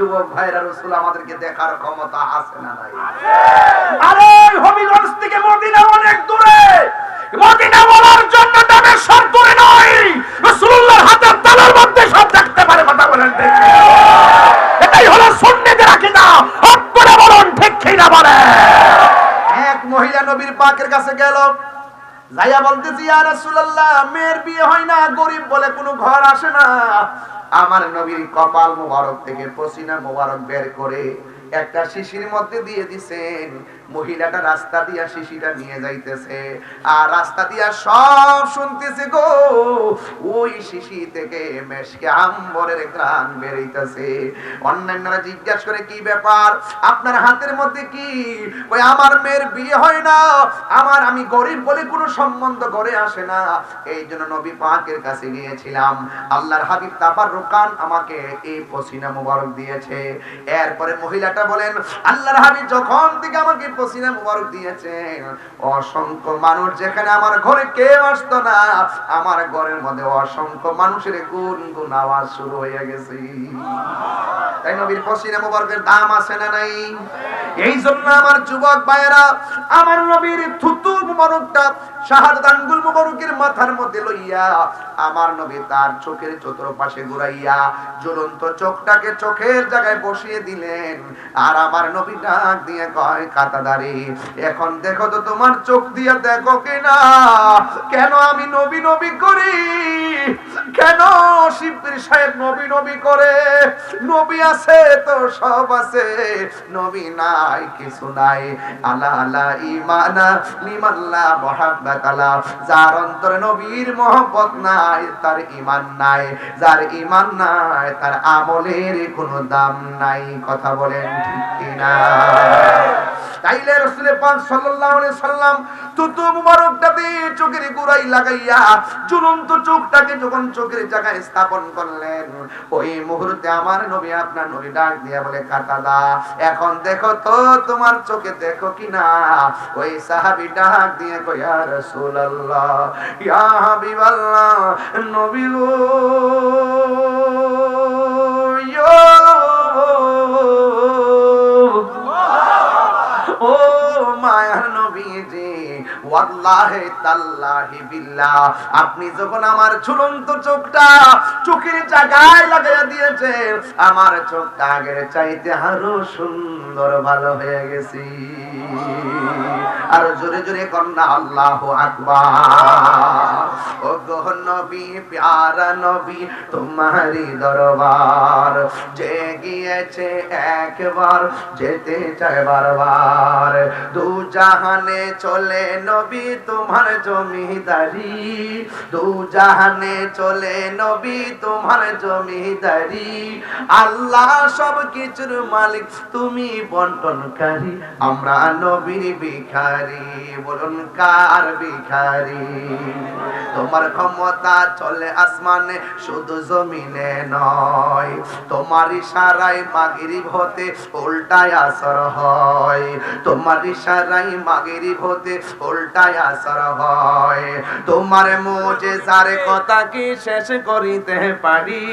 যুবক ভাইরা রাসূল আমাদেরকে দেখার ক্ষমতা আছে না নাই? আরে হবিগঞ্জ থেকে মদিনা অনেক দূরে। মদিনা বলার জন্য দামেশ্বর দূরে নয়। রাসূলুল্লাহর হাতের তালার মধ্যে সব দেখতে পারে। কথা বলেন ঠিক কি না? এটাই হলো সুন্নিদের আকীদা। হক করে বলুন ঠিক কি না বলেন? এক মহিলা নবীর পাকের কাছে গেল, যাইয়া বলতেছি, ইয়া রাসূলুল্লাহ, মেয়ের বিয়ে হয় না, গরিব বলে কোনো ঘর আসে না। আমার নবীর কপাল মোবারক থেকে পসিনা মোবারক বের করে একটা শিশির মধ্যে দিয়ে দিছেন। মহিলাটা রাস্তা দিয়া শিশিটা নিয়ে যাইতেছে, আর রাস্তা দিয়া সব শুনতেছে গো, ওই শিশি থেকে মেশকে আম্বরের ঘ্রাণ বেরিতেছে। অন্যান্যরা জিজ্ঞাসা করে, কি ব্যাপার, আপনার হাতের মধ্যে কি? ওই আমার মেয়ের বিয়ে হয় না, আমি গরিব বলে কোনো সম্বন্ধ করে আসে না, এই জন্য নবী পাকের কাছে গিয়েছিলাম। আল্লাহর হাবিব তাবাররুকান আমাকে এই পসিনা মোবারক দিয়েছে। এরপরে মহিলাটা বলেন, আল্লাহর হাবিব যখন থেকে আমাকে পসিনা মোবারক দিয়েছেন, অসংখ্য মানুষ, যেখানে আমার ঘরে কেউ আসতো না, আমার ঘরের মধ্যে অসংখ্য মানুষের গুনগুন আওয়াজ শুরু হয়ে গেছে। তাই নবীর পসিনা মোবারকের দাম আছে না নাই? এই জন্য আমার যুবক ভাইয়েরা, আমার নবীর থুতু মোবারকটা শাহাদাত আঙ্গুল মোবারকের মাথার মধ্যে লইয়া আমার নবী তার চোখের চতুর্পাশে ঘুরাইয়া জ্বলন্ত চোখটাকে চোখের জায়গায় বসিয়ে দিলেন। আর আমার নবী ডাক দিয়ে কয়, কাতাদারি, এখন দেখো তো তোমার চোখ দিয়ে দেখো কিনা, কেন আমি নবী নবী করি, কেন শিবপীর সাহেব নবী নবী করে? নবী আছে তো সব আছে, নবী নাই কিছু নাই। আলা আলা ঈমানা লিমাল্লা মুহাব্বাতালা, যার অন্তরে নবীর মহব্বত নাই তার ঈমান নাই, যার ঈমান নাই তার আমলের কোনো দাম নাই। কথা বলেন ঠিক কিনা? তাইলে রাসূল পাক সাল্লাল্লাহু আলাইহি সাল্লাম থুতু মুবারকটা দিয়ে চোখের গোড়ায় লাগাইয়া জ্বলন্ত চোখটাকে যখন চোখের জায়গায় স্থাপন করলেন, ওই মুহূর্তে আমার নবী, আপনার নবী ডাক দিয়া বলে, কাতাদা, এখন দেখো তো তোমার চোখে দেখো কিনা? ওই সাহাবী ডাক দিয়ে কয়, ইয়া রাসূলুল্লাহ, ইয়া হাবিবাল্লাহ, নবী গো, ও মায়ার নবীজি, ওয়াল্লাহি তাল্লাহি বিল্লাহ, আপনি যখন আমার ঝুলন্ত চোখটা চোখের জায়গায় লাগাইয়া দিয়েছেন, আমার চোখটা আগের চাইতে আরো সুন্দর ভালো হয়ে গেছে। আর জোরে জোরে কন্যা আল্লাহু আকবার। ও গো নবী, প্যারা নবী, তোমারই দরবার যে গিয়েছে একবার, যেতে চায় বারবার। দু জাহানে চলে নবী তোমার জমিদারি, দু জাহানে চলে নবী তোমার জমিদারি। আল্লাহ সব কিছুর মালিক, তুমি বন্টনকারী, আমরা নবীর ভিখারি। বলুন কার ভিখারি? তোমার ক্ষমতা চলে আসমানে, শুধু জমিনে নয়, তোমার ইশারায় মাগরিব হতে উল্টায় আসর হয়, তোমার ইশারায় মাগরিব হতে উল্টায় আসর হয়। তোমার মুজিজার কথা কি শেষ করিতে পারি,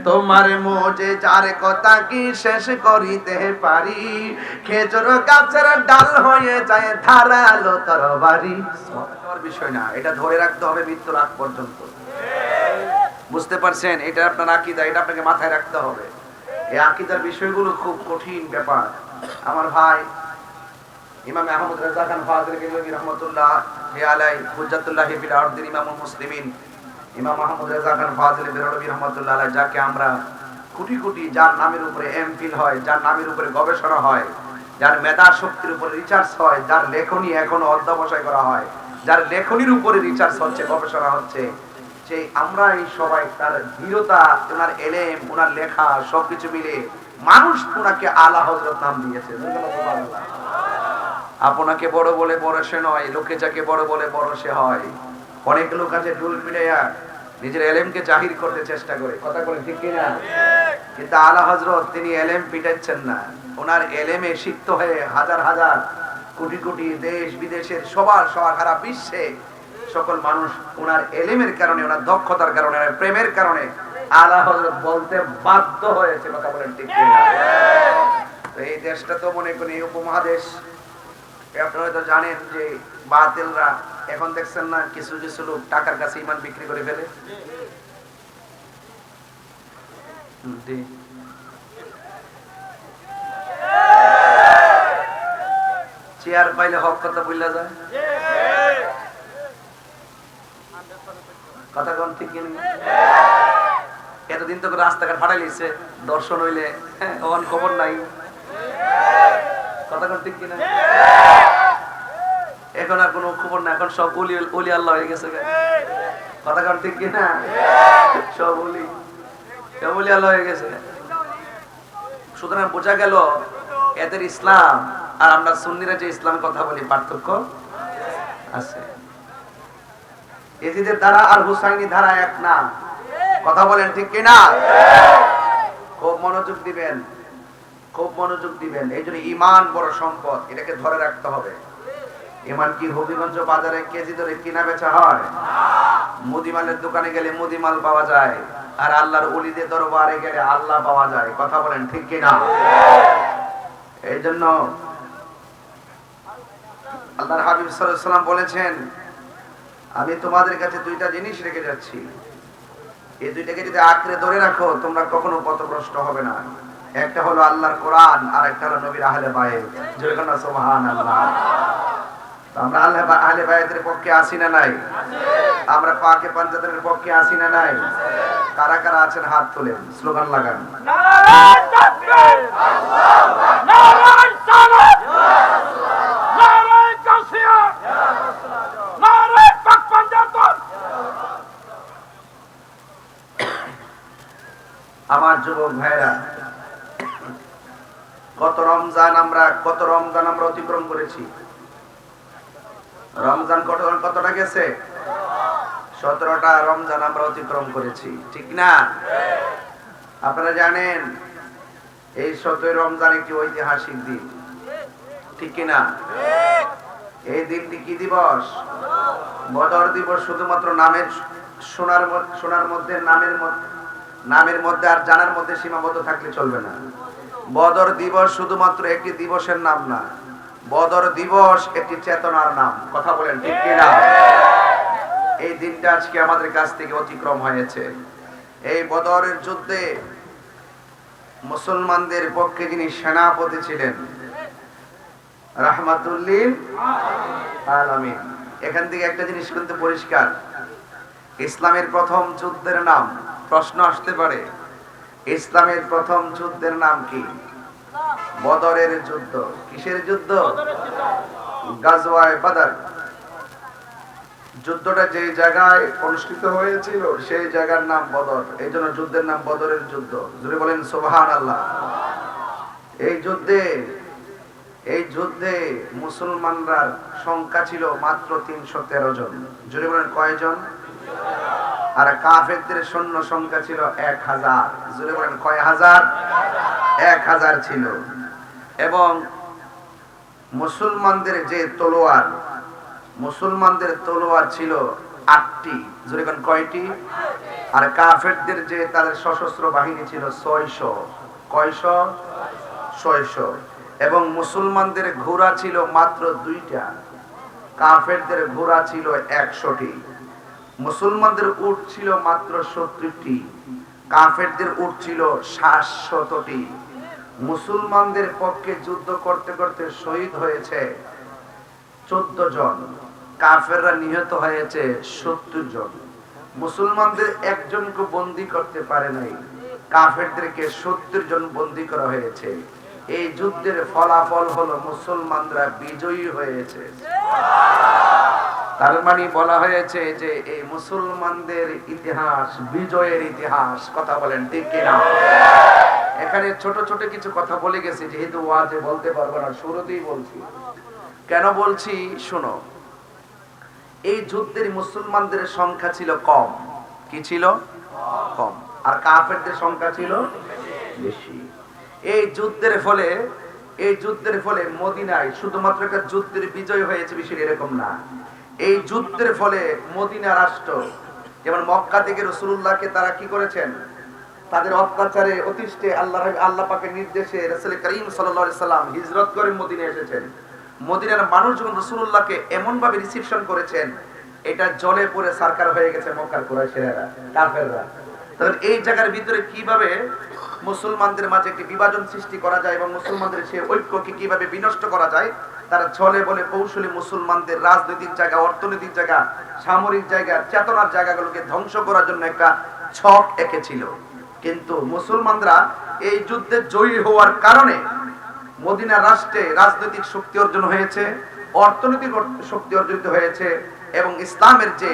তোমার মুজিজার কথা কি শেষ করিতে পারি? খেজুর গাছের ডাল হয়ে যায় ধারালো তরবারি। বিষয় না, এটা ধরে রাখতে হবে মৃত্যুর আগ পর্যন্ত। বুঝতে পারছেন? এটা আপনার আকীদা, এটা আপনাকে মাথায় রাখতে হবে। এই আকীদার বিষয়গুলো খুব কঠিন ব্যাপার। আমার ভাই ইমাম আহমদ রেজা খান ফাজিল রাহমাতুল্লাহ আলাইহি, হুজ্জাতুল্লাহ ফিল আরদিন, ইমামুল মুসলিমিন, ইমাম আহমদ রেজা খান ফাজিল রাহমাতুল্লাহ আলাইহি, যাকে আমরা কোটি কোটি, যার নামের উপরে এমফিল হয়, যার নামের উপরে গবেষণা হয়, যার মেধা শক্তির উপরে রিসার্চ হয়, যার লেখনী এখনো অধ্যবসায় করা হয়, যার লেখনীর উপরে রিসার্চ হচ্ছে, গবেষণা হচ্ছে, যে আমরা এই সবাই তার দৃঢ়তা, ওনার এলেম, ওনার লেখা সবকিছু মিলে মানুষ ওনাকে আলা হযরত নাম দিয়েছে। আপনাকে বড় বলে বড় সে নয়, লোকে যাকে বড় বলে বড় সে হয়। অনেক লোক আছে ঢুল পিটাইয়া নিজের এলেমকে জাহির করতে চেষ্টা করে। কথা বলে ঠিক কিনা? কিন্তু আলা হযরত তিনি এলেম পিটাচ্ছেন না, ওনার এলেমে সিক্ত হয়ে হাজার হাজার কোটি কোটি দেশ বিদেশের সবার সারা বিশ্বে সকল মানুষ ওনার এলেমের কারণে, ওনার দক্ষতার কারণে, ওনার প্রেমের কারণে আলা হযরত বলতে বাধ্য হয়েছে। কথা বলেন ঠিক কিনা? তো এই দেশটা তো মনে করি উপমহাদেশ। আপনারা হয়তো জানেন যে বাতিলরা এখন দেখছেন না কিছু কিছু লোক টাকার কাছে ঈমান বিক্রি করে ফেলে। চেয়ার পাইলে হক কথা বললা যায়। কথা কোন ঠিক কিনা? এতদিন তো রাস্তাঘাট ফাটাই লিখছে, দর্শন হইলে ওখান খবর নাই। কথা কোন ঠিক কিনা? এখন আর কোনো খবর না, এখন সব ওলি আল্লাহ হয়ে গেছে। কথা কোন ঠিক কিনা? সব ওলি আল্লাহ হয়ে গেছে। সুতরাং বোঝা গেল এদের ইসলাম আর আমরা সুন্নিরা যে ইসলাম কথা বলি পার্থক্য আছে। এজিদের ধারা আর হুসাইনি ধারা এক না। কথা বলেন ঠিক কিনা? খুব মনোযোগ দিবেন, খুব মনোযোগ দিবেন। এই জন্য ঈমান বড় সম্পদ, এটাকে ধরে রাখতে হবে। ঈমান কি হবিগঞ্জ বাজারে কেজি ধরে কিনা বেচা হয়? মুদিমালের দোকানে গেলে মুদিমাল পাওয়া যায়, আর আল্লাহর ওলিদের দরবারে গেলে আল্লাহ পাওয়া যায়। কথা বলেন ঠিক কিনা? এই জন্য আল্লাহর হাবিব সাল্লাল্লাহু আলাইহি ওয়াসাল্লাম বলেছেন, আমি তোমাদের কাছে দুইটা জিনিস রেখে যাচ্ছি, এই দুইটাকে যদি আঁকড়ে ধরে রাখো তোমরা কখনো পথভ্রষ্ট হবে না। একটা হলো আল্লাহর কোরআন, আর একটা হলো নবীর আহলে বায়ত। জোরে বলেন সুবহানাল্লাহ। আমরা আহলে বায়তের পক্ষে আছি না নাই? আমরা পাকে পাঞ্জাতের পক্ষে আছি না নাই? কারা কারা আছেন হাত তোলেন, স্লোগান লাগান। নারায়ে তাকবীর, আল্লাহু আকবার, নারায়ে সালাত, ইয়া রাসূলুল্লাহ, নারায়ে কাসিয়া, ইয়া রাসূলুল্লাহ, নারায়ে পাক পাঞ্জাত। আমার যুবক ভাইরা, কত রমজান আমরা অতিক্রম করেছি। রমজান কতটা গেছে? 17টা রমজান আমরা অতিক্রম করেছি, ঠিক না? আপনারা জানেন এই 17 রমজান একটি ঐতিহাসিক দিন, ঠিক কিনা? এই দিনটি কি দিবস? বদর দিবস। শুধুমাত্র নামের শোনার মধ্যে, নামের মধ্যে আর জানার মধ্যে সীমাবদ্ধ থাকলে চলবে না। বদর দিবস শুধুমাত্র একটি দিবসের নাম না, বদর দিবস একটি চেতনার নাম। কথা বলেন ঠিক কিনা? এই দিনটা আজকে আমাদের কাছ থেকে অতিক্রম হয়েছে। এই বদরের যুদ্ধে মুসলমানদের পক্ষে যিনি সেনাপতি ছিলেন, রাহমাতুল লিল আলামিন। এখান থেকে একটা জিনিস কিন্তু পরিষ্কার, ইসলামের প্রথম যুদ্ধের নাম, প্রশ্ন আসতে পারে, ইসলামের প্রথম যুদ্ধের নাম কি? বদরের যুদ্ধ। কিসের যুদ্ধ? গাজওয়ায়ে বদর। যুদ্ধটা যে জায়গায় অনুষ্ঠিত হয়েছিল সেই জায়গার নাম বদর, এই জন্য যুদ্ধের নাম বদরের যুদ্ধ। জোরে বলেন সুবহানাল্লাহ। এই যুদ্ধে মুসলমানরা সংখ্যা ছিল মাত্র 313 জন। জোরে বলেন কয়জন? আর কাফেরদের সৈন্য সংখ্যা ছিল 1000। জোরে বলেন কয় হাজার? 1000 ছিল। এবং মুসলমানদের তলোয়ার ছিল 8টি। জোরে বলেন কয়টি? আর কাফেরদের যে তাদের সশস্ত্র বাহিনী ছিল 600। কয়শো? 600। এবং মুসলমানদের ঘোড়া ছিল মাত্র 2টা, কাফেরদের ঘোড়া ছিল 100টি। মুসলমানদের উট ছিল মাত্র 70টি, কাফেরদের উট ছিল 700টি। মুসলমানদের পক্ষে যুদ্ধ করতে করতে শহীদ হয়েছে 14 জন, কাফেররা নিহত হয়েছে 70 জন। মুসলমানদের একজনকে বন্দী করতে পারে নাই, কাফেরদেরকে 70 জন বন্দী করা হয়েছে। এই যুদ্ধের ফলাফল হলো মুসলমানরা বিজয়ী হয়েছে। তার মানে বলা হয়েছে যে এই মুসলমানদের ইতিহাস বিজয়ের ইতিহাস। কথা বলেন ঠিক কিনা? এখানে ছোট ছোট কিছু কথা বলে গেছি, যেহেতু ওয়াজে বলতে পারবো না, শুরুতেই বলছি। কেন বলছি শোনো। এই যুদ্ধের মুসলমানদের সংখ্যা ছিল কম। কি ছিল? কম। আর কাফেরদের সংখ্যা ছিল বেশি। এই যুদ্ধের ফলে মদিনায় শুধুমাত্র একটা যুদ্ধের বিজয় হয়েছে বিষয় এরকম না। এই যুদ্ধের ফলে মদিনা রাষ্ট্র, যেমন মক্কা থেকে রাসূলুল্লাহকে তারা কি করেছেন? তাদের অত্যাচারে অতিষ্ঠে আল্লাহ পাকের নির্দেশে রাসূল করিম সাল্লাল্লাহু আলাইহি সাল্লাম হিজরত করে মদিনায় এসেছেন। মদিনার মানুষ যখন রাসূলুল্লাহকে এমন ভাবে রিসিপশন করেছেন, এটা জলে পড়ে সারকার হয়ে গেছে মক্কার কুরাইশেরা, কাফেররা। তাহলে এই জায়গার ভিতরে কিভাবে মুসলমানদের মাঝে একটি বিভাজন সৃষ্টি করা যায় এবং মুসলমানদের সেই ঐক্যকে কিভাবে বিনষ্ট করা যায়, তারা ছলে বলে কৌশলে মুসলমানদের রাজনৈতিক জায়গা, অর্থনৈতিক জায়গা, সামরিক জায়গা, চেতনার জায়গাগুলোকে ধ্বংস করার জন্য একটা ছক এঁকেছিল। কিন্তু মুসলমানরা এই যুদ্ধে জয়ী হওয়ার কারণে মদিনা রাষ্ট্রে রাজনৈতিক শক্তি অর্জন হয়েছে, অর্থনৈতিক শক্তি অর্জিত হয়েছে এবং ইসলামের যে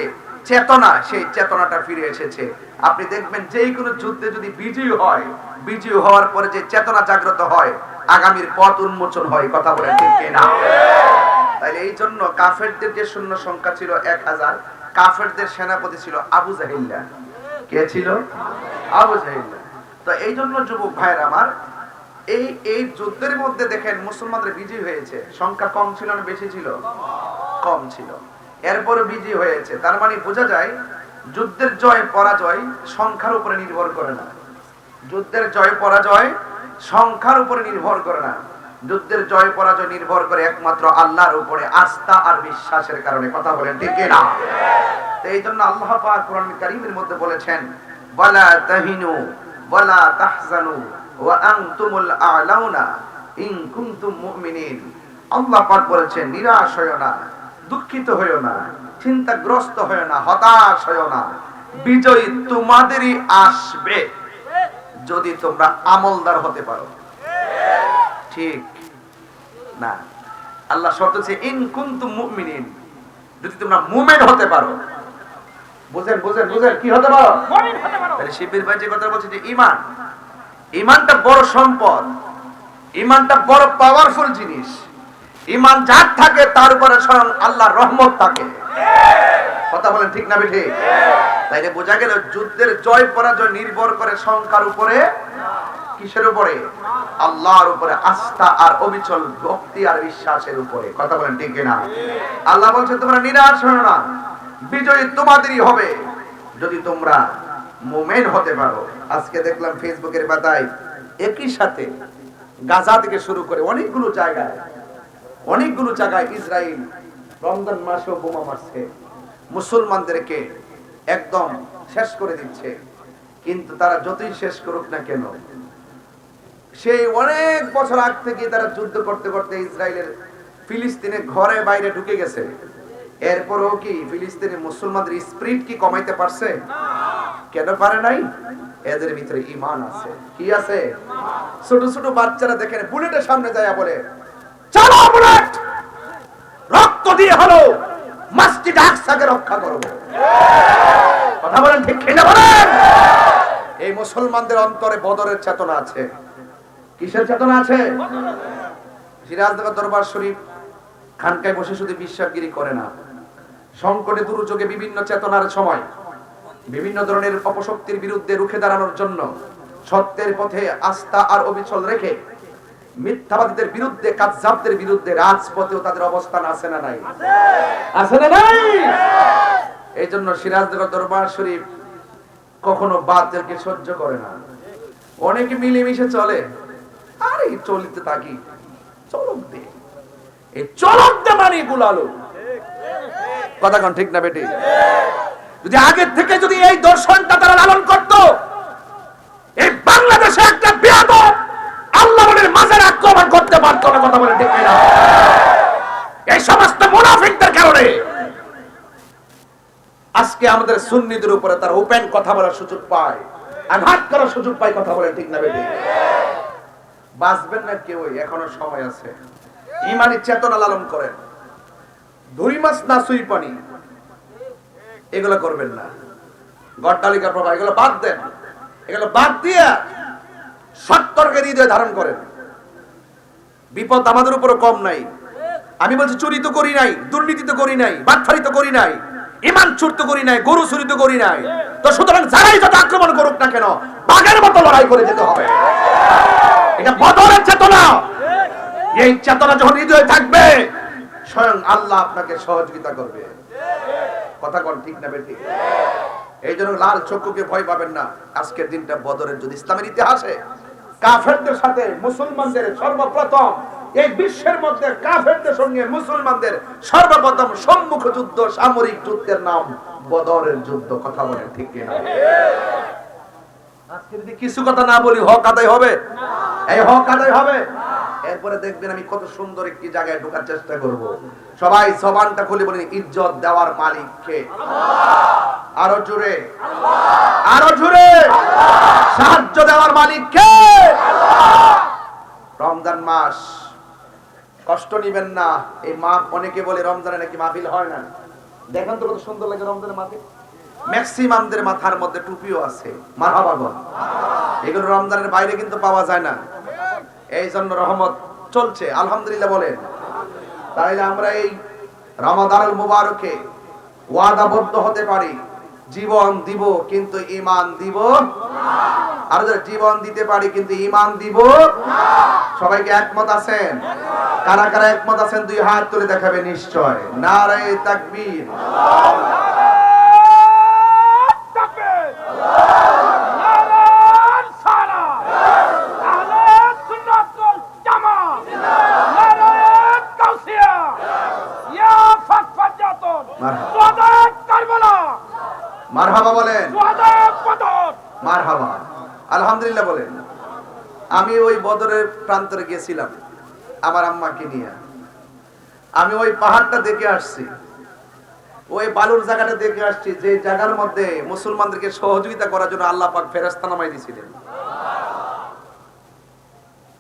চেতনা, সেই চেতনাটা ফিরে এসেছে। আপনি দেখবেন যে কোনো যুদ্ধে যদি বিজয়ী হয়, বিজয়ী হওয়ার পরে যে চেতনা জাগ্রত হয়, আগামীর পথ উন্মোচন হয়। কথা বলেন ঠিক কিনা? তাইলে এই জন্য কাফেরদের যে সৈন্য সংখ্যা ছিল 1000, কাফেরদের সেনাপতি ছিল আবু জাহিল্লা। কে ছিল? আবু জাহিল্লা। তো এই জন্য যুবক ভাইয়ের আমার, এই যুদ্ধের মধ্যে দেখেন মুসলমানরা বিজয়ী হয়েছে। সংখ্যা কম ছিল না বেশি ছিল? কম ছিল। এরপরে বিজয়ী হয়েছে। তার মানে বোঝা যায় যুদ্ধের জয় পরাজয় সংখ্যার উপরে নির্ভর করে না। যুদ্ধের জয় পরাজয় সংখ্যার উপরে নির্ভর করে না। যুদ্ধের জয় পরাজয় নির্ভর করে একমাত্র আল্লাহর উপরে আস্থা আর বিশ্বাসের কারণে। কথা বলেন ঠিক কিনা? তো এই জন্য আল্লাহ পাক কোরআন কারীমের মধ্যে বলেছেন, ওয়ালা তাহিনু ওয়ালা তাহজানু ওয়া আনতুমুল আ'লাউনা ইন কুনতুম মুমিনিন। আল্লাহ পাক বলেছেন, নিরাশ হয়ো না, দুঃখিত হয়ো না, চিন্তাগ্রস্ত হয়ো না, হতাশ হয়ো না। বিজয় তোমাদেরই আসবে যদি তোমরা আমলদার হতে পারো। ঠিক না? আল্লাহ শর্ত হচ্ছে ইন কুনতুম মুমিনিন, যদি তোমরা মুমিন হতে পারো। বুঝেন বুঝেন বুঝেন, কি হতে পারো? মুমিন হতে পারো। তাহলে শিবির ভাই যে কথা বলছে যে ঈমান, ঈমানটা বড় সম্পদ, ঈমানটা বড় পাওয়ারফুল জিনিস। ঈমান যার থাকে তার উপরে স্বয়ং আল্লাহর রহমত থাকে। কথা বলেন ঠিক না বেঠি? তাইলে বোঝা গেল যুদ্ধের জয় পরাজয় নির্ভর করে সংখ্যার উপরে, কিসের উপরে? আল্লাহর উপরে আস্থা আর অবিচল ভক্তি আর বিশ্বাসের উপরে। কথা বলেন ঠিক কিনা? আল্লাহ বলছে তোমরা নিরাশ হও না, বিজয় তোমাদেরই হবে যদি তোমরা মুমিন হতে পারো। আজকে দেখলাম ফেসবুকের পাতায় একই সাথে গাজা থেকে শুরু করে অনেকগুলো জায়গায় ইসরায়েল রমজান মাসেও বোমা মারছে, মুসলমানদেরকে একদম শেষ করে দিচ্ছে। কিন্তু তারা যতই শেষ করুক না কেন, সেই অনেক বছর আগ থেকে তারা যুদ্ধ করতে করতে ইসরায়েলের ফিলিস্তিনে ঘরে বাইরে ঢুকে গেছে। এরপরেও কি ফিলিস্তিনে মুসলমানদের স্পিরিট কি কমাইতে পারছে? কেন পারে নাই? এদের ভিতরে ঈমান আছে। কি আছে? ছোট ছোট বাচ্চারা দেখেন বুলেটের সামনে যায় বলে, চলো বুলেট, রক্ত দিয়ে হলো মসজিদ আকসাকে রক্ষা করব। কথা বলেন ঠিক কিনা বলেন? এই মুসলমানদের অন্তরে বদরের চেতনা আছে। কিসের চেতনা আছে? সিরাজনগর দরবার শরীফ খানকায় বসে শুধু বিশ্বাসগিরি করে না, সংকটে দুর্যোগে বিভিন্ন চেতনার সময় বিভিন্ন ধরনের অপশক্তির বিরুদ্ধে রুখে দাঁড়ানোর জন্য সত্যের পথে আস্থা আর অবিচল রেখে মিথ্যাবাদীদের বিরুদ্ধে, কাযযাবদের বিরুদ্ধে রাজপথেও তাদের অবস্থান আছে না নাই? আছে না নাই? এই জন্য সিরাজনগর দরবার শরীফ কখনো বাতিলকে সহ্য করে না। অনেকে মিলেমিশে চলে, আরে চলিতে থাকি, চলক দে, এই চলক দে মানে গুলালো। কথা কোন ঠিক না বেটি? যদি আগে থেকে যদি এই দর্শনটা তারা লালন করত, এই বাংলাদেশে একটা বেয়াদব আল্লাহর মাজার আক্রমণ করতে পারত না। কথা বলে ঠিক না? এই সমস্ত মুনাফিকদের কারণে আজকে আমাদের সুন্নিদের উপরে তারা ওপেন কথা বলার সুযোগ পায়, আঘাত করার সুযোগ পায়। কথা বলে ঠিক না বেটি? বাঁচবেন না কেউ, এখনো সময় আছে। ঈমানি চেতনা লালন করেন। 2 মাস না সুই পানি, এগুলো করবেন না। গড্ডালিকা প্রভা, এগুলো বাদ দেন। এগুলো বাদ দিয়ে সত্যকে হৃদয়ে ধারণ করেন। বিপদ আমাদের উপর কম নাই। আমি বলছি চুরি তো করি নাই, দুর্নীতি তো করি নাই, বাটফারি তো করি নাই, ঈমান চুরি তো করি নাই, গরু চুরি তো করি নাই। তো সুতরাং যারাই যত আক্রমণ করুক না কেন, বাঘের মতো লড়াই করে যেতে হবে। এটা বদরের চেতনা। এই চেতনা যখন হৃদয়ে থাকবে, স্বয়ং আল্লাহ আপনাকে সহযোগিতা করবে। কথা কোন ঠিক না বেটি? এই জন্য লাল চক্ষুকে ভয় পাবেন না। আজকের দিনটা বদরের যুদ্ধ। ইসলামের ইতিহাসে কাফেরদের সাথে মুসলমানদের সর্বপ্রথম, এই বিশ্বের মধ্যে কাফেরদের সঙ্গে মুসলমানদের সর্বপ্রথম সম্মুখ যুদ্ধ, সামরিক যুদ্ধের নাম বদরের যুদ্ধ। কথা বলে ঠিক কিনা? আজকে যদি কিছু কথা না বলি হক আদায় হবে? এই হক আদায় হবে। এরপরে দেখবেন আমি কত সুন্দর একটি জায়গায় ঢোকার চেষ্টা করব। সবাই জবানটা খুলে বলেন, ইজ্জত দেওয়ার মালিক কে? আরো জোরে, আরো জোরে। সাহায্য দেওয়ার মালিক কে? রমজান মাস, কষ্ট নিবেন না। এই মা অনেকে বলে রমজানে নাকি মাহফিল হয় না। দেখেন তো কত সুন্দর লাগে রমজানের মাহফিল। ম্যাক্সিমামদের মাথার মধ্যে টুপিও আছে। মারহাবা গো। এগুলো রমজানের বাইরে কিন্তু পাওয়া যায় না। এই জন্য রহমত চলছে, আলহামদুলিল্লাহ বলেন। তাইলে আমরা এই রমাদানুল মুবারকে ওয়াদাবদ্ধ হতে পারি, জীবন দিব কিন্তু ঈমান দিব না। আর জীবন দিতে পারি কিন্তু ঈমান দিব না। সবাইকে একমত আছেন? কারা কারা একমত আছেন দুই হাত তুলে দেখাবে নিশ্চয়। নারে তাকবীর, মারহাবা বলেন, মারহাবা, আলহামদুলিল্লাহ বলেন। আমি ওই বদরের প্রান্তরে গিয়েছিলাম আমার আম্মাকে নিয়ে। আমি ওই পাহাড়টা দেখে আসছি, ওই বালুর জায়গাটা দেখে আসছি, যে জায়গার মধ্যে মুসলমানদেরকে সহযোগিতা করার জন্য আল্লাহ পাক ফেরেশতা নামাই দিয়েছিলেন।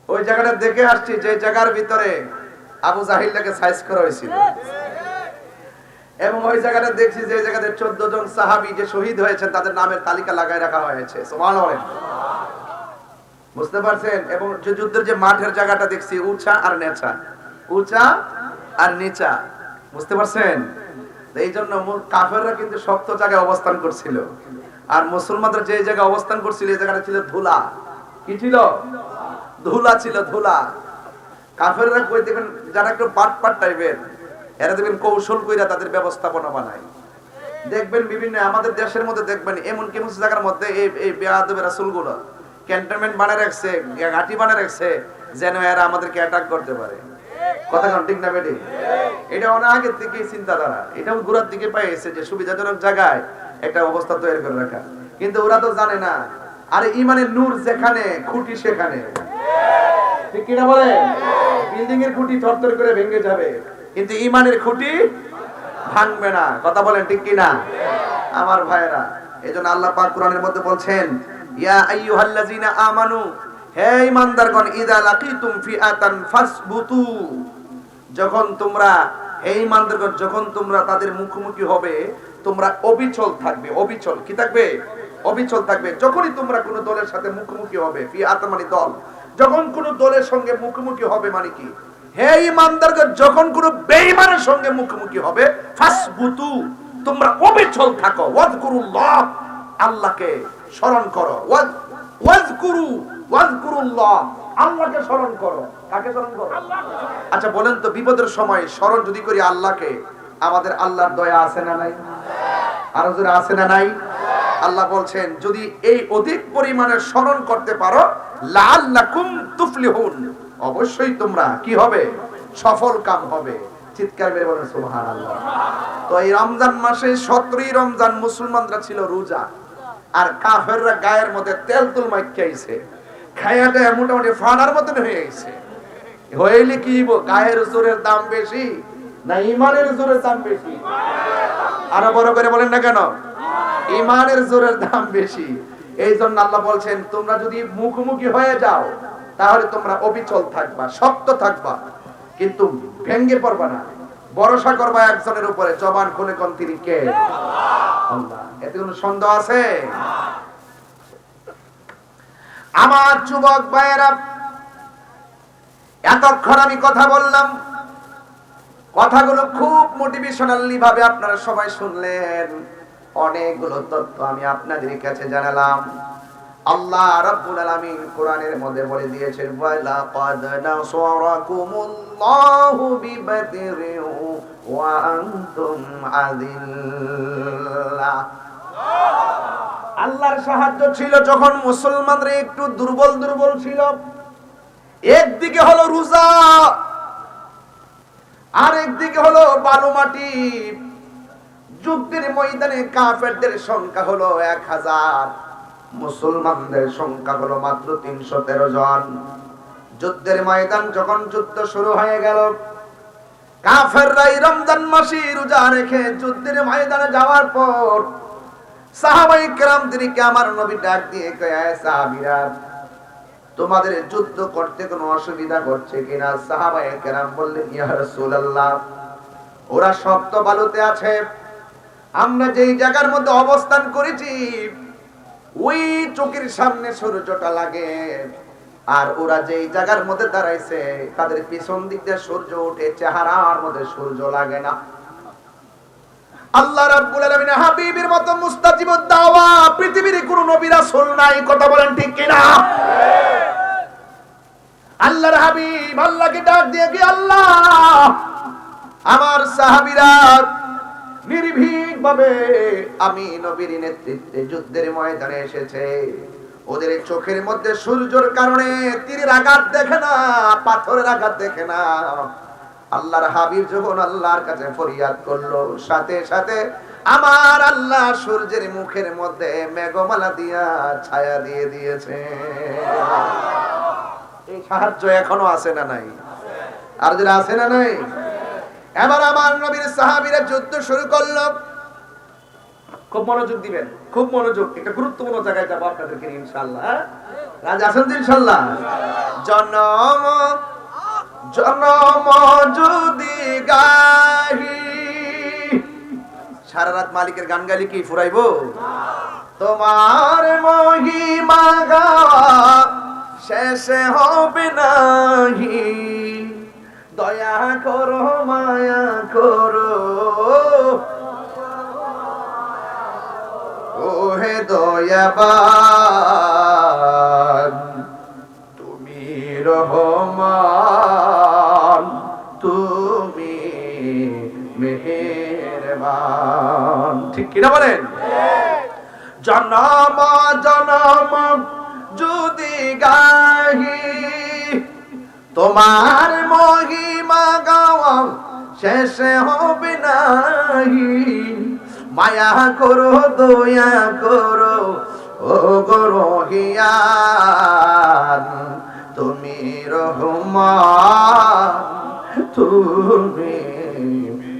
ওই জায়গাটা দেখে আসছি, যে জায়গার ভিতরে আবু জাহিলকে সাইজ করা হয়েছিল। এবং ওই জায়গাটা দেখছি যে জায়গাতে 14 জন সাহাবী যে শহীদ হয়েছেন তাদের নামের তালিকা লাগায় রাখা হয়েছে। সুবহানাল্লাহ, বুঝতে পারছেন? এবং যে যুদ্ধের যে মাঠের জায়গাটা দেখছি উঁচা আর নেচা, উঁচা আর নিচা, বুঝতে পারছেন? এই জন্য কাফেররা কিন্তু শক্ত জায়গায় অবস্থান করছিল, আর মুসলমানরা যে জায়গায় অবস্থান করছিল এই জায়গাটা ছিল ধুলা। কি ছিল? ধুলা ছিল, ধুলা। কাফেররা কই দেখেন, যারা একটু পাটপাট টাইপের, এরা দেখবেন কৌশল কইরা তাদের ব্যবস্থাপনা বানায়। দেখবেন বিভিন্ন আমাদের দেশের মধ্যে দেখবেন এমন কিছু জায়গার মধ্যে এই বেয়াদব রাসূলগুলো ক্যান্টনমেন্ট বানায় রাখছে, ঘাঁটি বানায় রাখছে, যেন এরা আমাদেরকে অ্যাটাক করতে পারে। কথা কোন ঠিক না বেটি? এটা অনেক আগে থেকেই চিন্তাধারা। এটাও ঘোরার দিকে পাইছে যে সুবিধাজনক জায়গায় একটা অবস্থা তৈরি করে রাখা, কিন্তু ওরা তো জানে না। আরে ইমানের নূর যেখানে, খুঁটি সেখানে। ঠিক কিনা বলে? বিল্ডিং এর খুঁটি থরথর করে ভেঙে যাবে, কিন্তু ইমানের খুঁটি ভাঙবে না। কথা বলেন ঠিক কিনা আমার ভাইয়েরা? এজন্য আল্লাহ পাক কোরআনের মধ্যে বলছেন, ইয়া আইয়ুহাল্লাযীনা আমানু, হে ঈমানদারগণ, ইযা লাকিতুম ফিআতান ফাসবুতু, যখন তোমরা, হে ঈমানদারগণ, যখন তোমরা তাদের মুখোমুখি হবে তোমরা অবিচল থাকবে। অবিচল কি থাকবে? অবিচল থাকবে। যখনই তোমরা কোন দলের সাথে মুখোমুখি হবে, ফিআত মানে দল, যখন কোন দলের সঙ্গে মুখোমুখি হবে মানে কি? হে ঈমানদারগণ, যখন কোন বেঈমানের সঙ্গে মুখোমুখি হবে, ফাসবুতু, তোমরা অবিচল থাকো। ওয়াজকুরুল্লাহ, আল্লাহকে স্মরণ করো। ওয়াজকুরুল্লাহ, আল্লাহকে স্মরণ করো। কাকে স্মরণ করো? আচ্ছা বলেন তো, বিপদের সময় স্মরণ যদি করি আল্লাহকে, আমাদের আল্লাহর দয়া আছে না নাই? আরো জোরে আছে না নাই? আল্লাহ বলছেন, যদি এই অধিক পরিমাণে স্মরণ করতে পারো, লাআল্লাকুম তুফলিহুন, অবশ্যই তোমরা কি হবে? সফল কাম হবে। চিৎকার মেরে বলেন সুবহানাল্লাহ। তো এই রমজান মাসে 17ই রমজান মুসলমানরা ছিল রোজা, আর কাফেররা গায়ের মধ্যে তেল তুল মাইখাইছে, খায়াটা মোটামুটি ফানার মতন হয়ে গেছে। হইলে কি গায়ের জোরের দাম বেশি না ইমানের জোরের দাম বেশি? আরো বড় করে বলেন না কেন? ইমানের জোরের দাম বেশি। এই জন্য আল্লাহ বলছেন, তোমরা যদি মুখোমুখি হয়ে যাও তাহলে তোমরা অবিচল থাকবা, শক্ত থাকবা, কিন্তু ভেঙ্গে পড়বা না। ভরসা করবা একজনের উপরে। জবান খুলে কোন তিনি কে? আল্লাহ। এতে কোনো সন্দেহ আছে? আমার যুবক ভাইয়েরা, এতক্ষণ আমি কথা বললাম, কথাগুলো খুব মোটিভেশনালি ভাবে আপনারা সবাই শুনলেন। অনেকগুলো তথ্য আমি আপনাদের কাছে জানালাম। আল্লাহ রাব্বুল আলামিন কোরআনের মধ্যে বলে দিয়েছেন, ওয়ালা ক্বাদ নাসারাকুমুল্লাহু বিবাদরিন ওয়া আনতুম আযিল্লাহ। আল্লাহর সাহায্য ছিল যখন মুসলমানরা একটু দুর্বল দুর্বল ছিল। একদিকে হলো রোজা, আর একদিকে হলো বালু মাটি। যুদ্ধের ময়দানে কাফেরদের সংখ্যা হলো 1000, মুসলমানদের সংখ্যা হলো মাত্র 313 জন। যুদ্ধের ময়দান যখন যুদ্ধ শুরু হয়ে গেল, কাফেররাই রমজান মাসে রোজা রেখে যুদ্ধের ময়দানে যাওয়ার পর সাহাবায়ে কেরামদেরকে আমার নবী ডাক দিয়ে কয়, সাহাবীরা তোমাদের যুদ্ধ করতে কোনো অসুবিধা করছে কিনা? সাহাবায়ে কেরাম বললেন, ইয়া রাসূলুল্লাহ, ওরা শক্ত বালুতে আছে, আমরা যেই জায়গার মধ্যে অবস্থান করেছি ওই চোখের সামনে সূর্যটা লাগে, আর ওরা যেই জায়গার মধ্যে দাঁড়াইছে তাদের পিছন দিক দিয়ে সূর্য ওঠে, চেহারার মধ্যে সূর্য লাগে না। আল্লাহ রাব্বুল আলামিন হাবিবের মতো মুস্তাজিবুদ দাওয়া পৃথিবীর কোন নবী রাসূল নাই, কথা বলেন ঠিক কিনা? আল্লাহর হাবিব আল্লাহকে ডাক দিয়ে কি, আল্লাহ আমার সাহাবীরা নির্ভীকভাবে আমি নবীর নেতৃত্বে যুদ্ধের ময়দানে এসেছে, ওদের চোখের মধ্যে সূর্যের কারণে তীরের আঘাত দেখে না, পাথরের আঘাত দেখে না। আল্লাহর হাবিব যখন আল্লাহর কাছে ফরিয়াদ করলো, সাথে সাথে আমার আল্লাহ সূর্যের মুখের মধ্যে মেঘমালা দিয়া ছায়া দিয়ে দিয়েছে। এই সাহায্য এখনো আছে না নাই? আর যারা আছে না নাই? এবার আমার নবীর সাহাবীরা যুদ্ধ শুরু করলো। খুব মনোযোগ দিবেন, খুব মনোযোগ, একটা গুরুত্বপূর্ণ জায়গায় যাবো আপনাদেরকে ইনশাআল্লাহ। রাজ আছেন তো ইনশাআল্লাহ? জনম জনম যদি গাহি, সারা রাত মালিকের গান গালি কি ফুরাইবো? তোমার মহিমা গাওয়া শেষে হবে নাহি, দয়া করো মায়া করো ওহে দয়াবান, তুমি রহমান, তুমি মেহেরবান। ঠিক কিনা বলেন? জনম জনম যদি গাহি, তোমার মহিমা গাওয়া শেষে হবে নাহি, মায়া করো দয়া করো ও গো রহিয়ান, তুমি রহমান, তুমি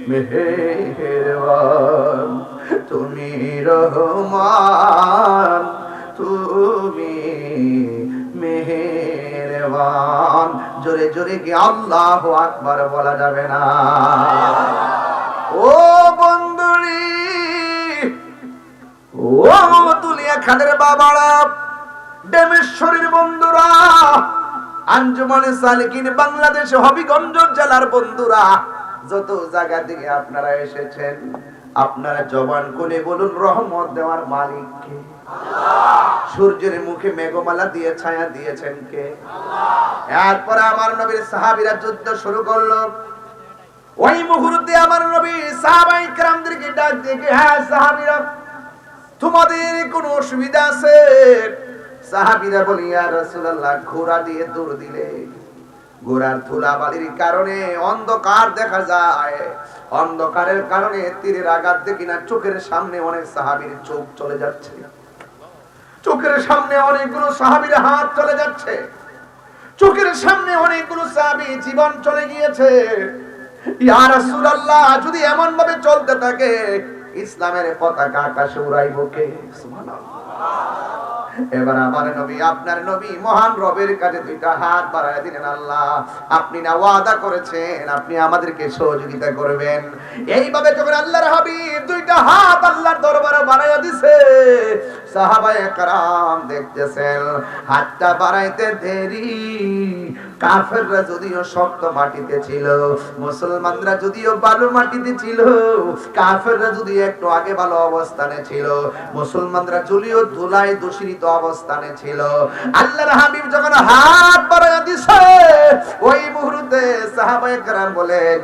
মেহেরবান, তুমি রহমান, তুমি মেহেরবান। জোরে জোরে কি আল্লাহু আকবার বলা যাবে না? ও বন্ধুরি, ও তুলিয়া খাদের বাবারা, ডেমেশ্বরীর বন্ধুরা, আঞ্জুমানে সালিকিন বাংলাদেশ হবিগঞ্জ জেলার বন্ধুরা, যত জায়গা থেকে আপনারা এসেছেন, আপনারা জবান খুলে বলুন, রহমত দেওয়ার মালিক কে? সূর্যের মুখে মেঘমালা দিয়ে ছায়া দিয়েছেন কে? এরপরে আমার নবীর সাহাবীরা যুদ্ধ শুরু করলো। ওই মুহূর্তে আমার নবী সাহাবায়ে কেরামদেরকে ডাক দিয়ে, হ্যাঁ সাহাবীরা, তোমাদের কোনো অসুবিধা আছে? সাহাবীরা বলে, ইয়া রাসূলুল্লাহ, ঘোড়া দিয়ে দৌড় দিলে ঘোড়ার ধুলাবালির কারণে অন্ধকার দেখা যায়, অন্ধকারের কারণে তীরের আঘাত দেখি না, চোখের সামনে অনেক সাহাবীর চোখ চলে যাচ্ছে, চোখের সামনে অনেকগুলো সাহাবীর হাত চলে যাচ্ছে, চোখের সামনে অনেকগুলো সাহাবী জীবন চলে গিয়েছে। ইয়া রাসূলুল্লাহ, যদি এমন ভাবে চলতে থাকে ইসলামের পতাকা আকাশে উড়াইবো কে? সুবহানাল্লাহ। এবার আমার নবী, আপনার নবী মহান রবের কাছে দুইটা হাত বাড়ায় দিলেন, আল্লাহ আপনি না ওয়াদা করেছেন আপনি আমাদেরকে সহযোগিতা করবেন। এইভাবে যখন আল্লাহর হাবিব দুইটা হাত আল্লাহর দরবারে বাড়াইয়া দিছে, সাহাবায়ে কেরাম দেখতেছেন হাতটা বাড়াইতে দেরি, কাফেররা যদিও শক্ত মাটিতে ছিল, মুসলমানরা যদিও বালু মাটিতে ছিল, কাফেররা যদি একটু আগে ভালো অবস্থানে ছিল, মুসলমানরা যদিও ধুলায় দূষিত অবস্থানে ছিল, আল্লাহর হাবিব যখন হাত বাড়াইয়া দিছে, ওই মুহূর্তে সাহাবায়ে কেরাম বলেন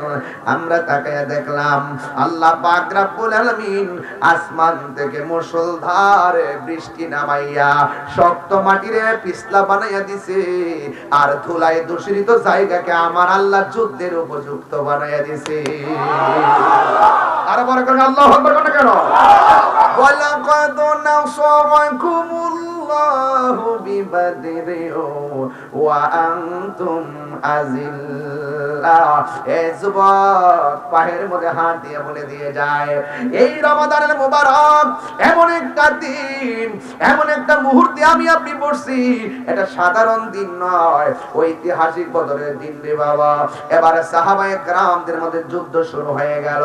আমরা তাকায়া দেখলাম আল্লাহ পাক রব্বুল আলামিন আসমান থেকে মুষলধার বৃষ্টি নামাইয়া শক্ত মাটিরে পিছলা বানাইয়া দিছে আর ধুলায় দূষিত জায়গাকে আমার আল্লাহ যুদ্ধের উপযুক্ত বানাইয়া দিছে। আর বড় করে আল্লাহু আকবার কেন? ওয়ালাকাদ নাসারাকুমুল্লাহু বিবাদরিন ওয়া আনতুম আযিল্লা। এই যুবক পায়ের মধ্যে হাত দিয়ে বলে দিয়ে যায় এই রমাদানের মোবারক এমন একটা দিন, এমন একটা মুহূর্তে আমি আপনি পড়ছি, এটা সাধারণ দিন নয়, ঐতিহাসিক বদরের দিন রে বাবা। এবারে সাহাবায়ে কেরামদের মধ্যে যুদ্ধ শুরু হয়ে গেল।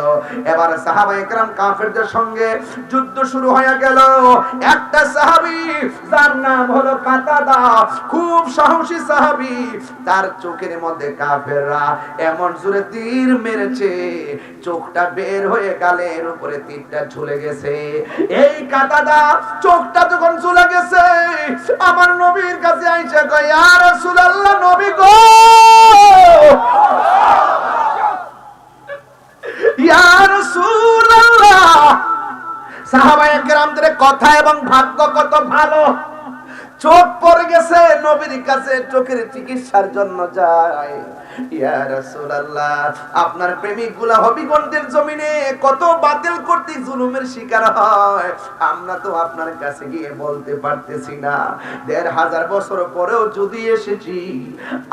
এবারে সাহাবায়ে কেরাম কাফেরদের সঙ্গে যুদ্ধ শুরু হয়ে গেল। একটা সাহাবী যার নাম হলো কাতাদা, খুব সাহসী সাহাবী, তার চোখের মধ্যে কাফেররা এমন জোরে তীর মেরেছে চোখটা বের হয়ে গালের উপরে তীরটা ঝুলে গেছে। এই কাতাদা চোখটা যখন ঝুলে গেছে আমার নবীর কাছে আইসা কয় ইয়া রাসূলুল্লাহ, নবী গো, ইয়া রাসূলুল্লাহ। সাহাবায়ে কেরামদের কথা এবং ভাগ্য কত ভালো, চোখ পড়ে গেছে, নবীর কাছে চোখের চিকিৎসার জন্য যায়। ইয়া রাসূলুল্লাহ, আপনার প্রেমিকগুলা হবিগঞ্জের জমিনে কত বাতিল করতে জুলুমের শিকার হয়, আমরা তো আপনার কাছে গিয়ে বলতে পারতেছি না। ১৫০০ বছর পরেও যদি এসেছি,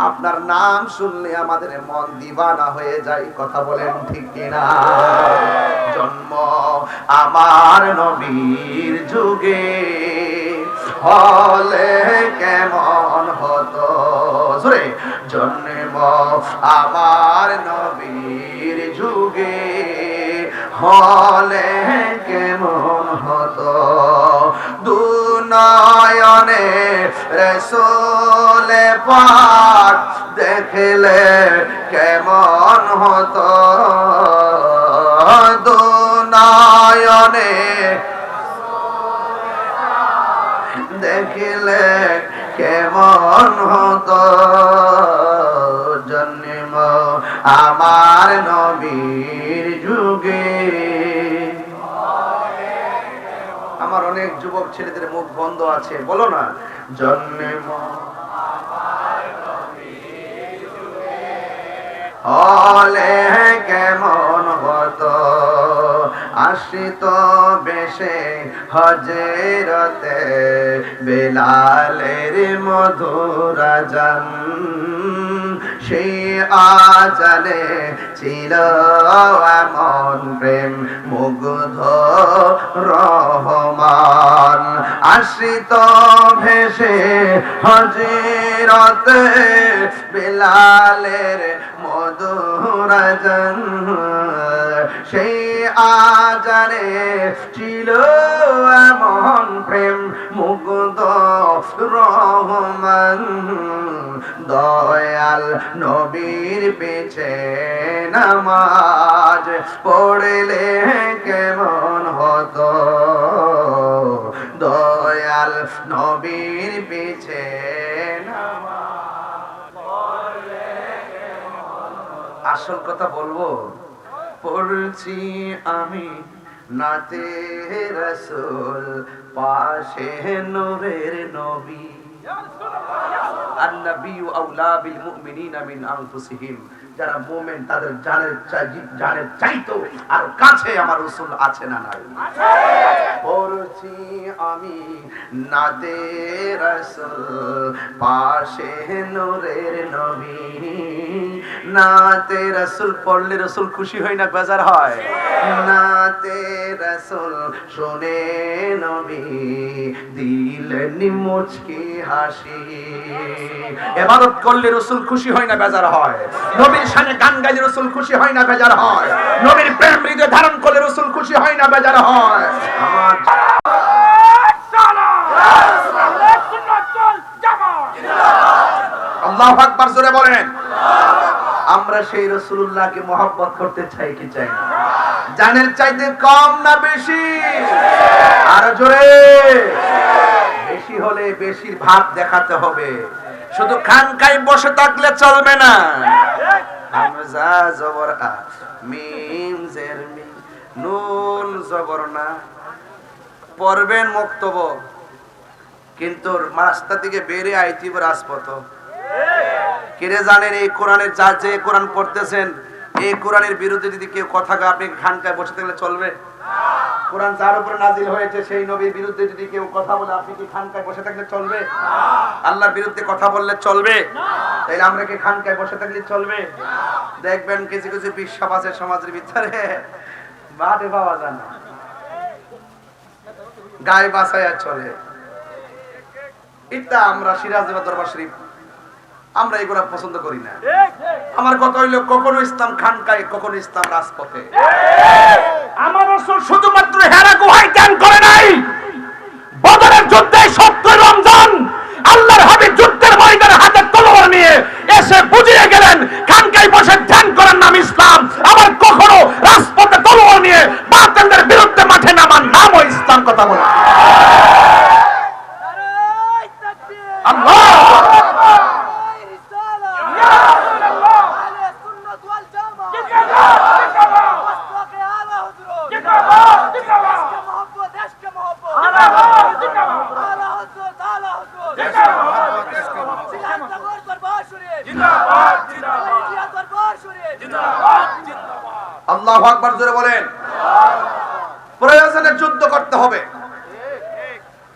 আপনার নাম শুনলে আমাদের মন দিবানা হয়ে যায়। কথা বলেন ঠিক কিনা? জন্ম আমার নবীর যুগে হলে কেমন হতো, জোরে, জন্ম আমার নবীর যুগে হলে কেমন হতো, দুনয়নে রাসূল পাক দেখলে কেমন হতো, দুনয়নে দেখিলে কেমন হতো, জন্ম আমার নবীর যুগে। আমার অনেক যুবক ছেলেদের মুখ বন্ধ আছে, বলো না, জন্ম হলে কেমন হতো, আশ্রিত বেশে হজরতে বেলালের মধুর আযান, সেই আজানে ছিল এমন প্রেম মুগ্ধ রহমান, আশ্রিত ভেসে হজরতে বেলালের মধুর আযান, সেই আজানে ছিল এমন প্রেম মুগ্ধ রহমান, দয়াল নবীর পেছে নামাজ পড়লে কেমন হতো, দয়াল নবীর পেছে নামাজ পড়লে কেমন। আসল কথা বলবো, পড়ছি আমি নাতে রাসূল পাশে নূরের নবী, আন-নবিয়্যু আওলা বিল মুমিনিনা মিন আনফুসিহিম, যারা মুমিন তাদের জানের চাইতো আর কাছে আমার রাসূল আছে না নাই? পড়ছি আমি নাতে রাসূল পাশে নূরের নবী, নাতে রাসূল পড়লে রাসূল খুশি হয় না বেজার হয়? নাতে রাসূল শুনে নবী দিলেন মুচকি হাসি, ইবাদত করলে রাসূল খুশি হয় না বেজার হয়? নবীর শানে গান গাইলে রাসূল খুশি হয় না বেজার হয়? নবীর প্রেম হৃদয়ে ধারণ করলে রাসূল খুশি হয় না বেজার হয়? আমার আল্লাহু আকবার, জোরে বলেন। আমরা সেই রাসূলুল্লাহকে মহব্বত করতে চাই কি চাই না? জানের চাইতে কম না বেশি? আর জোরে, বেশি হলে বেশির ভাব দেখাতে হবে, শুধু খানকায় বসে থাকলে চলবে না। হামজা জবর আ মিম জের মি নুন জবর না পড়বেন মুক্তব কিন্তু রাস্তা থেকে বেরে আইতিব রাজপথ কিরে জানেন এই কোরআনের যা যে কোরআন পড়তেছেন এই কোরআনের বিরুদ্ধে যদি কেউ কথা কয় আপনি খানকায় বসে থাকলে চলবে কোরআন যার উপরে নাজিল হয়েছে সেই নবীর বিরুদ্ধে যদি কেউ কথা বলে আপনি কি খানকায় বসে থাকলে চলবে আল্লাহর বিরুদ্ধে কথা বললে চলবে তাইলে আমরা কি খানকায় বসে থাকলে চলবে দেখবেন কিছু কিছু বিশ্বাস আছে সমাজের ভিতরে মাঠে পাওয়া যায় না গায়ে বাসায় চলে এটা আমরা সিরাজগঞ্জ দরবার শরীফ আমরা এগুলা পছন্দ করি না আমার কথা হইলো কখনো ইসলাম খানকায় কখনো ইসলাম রাজপথে আমার রাসূল শুধুমাত্র হেরা গুহায় ধ্যান করে নাই বদরের যুদ্ধে 70 রমজান আল্লাহর হাবিব যুদ্ধের ময়দানে হাতে তলোয়ার নিয়ে এসে বুঝিয়ে গেলেন খানকায় বসে ধ্যান করার নাম ইসলাম আবার কখনো রাজপথে তলোয়ার নিয়ে বাতিলদের বিরুদ্ধে মাঠে নামার নামও ইসলাম কথা বলে আল্লাহ আল্লাহু আকবার জোরে বলেন প্রয়োজনে যুদ্ধ করতে হবে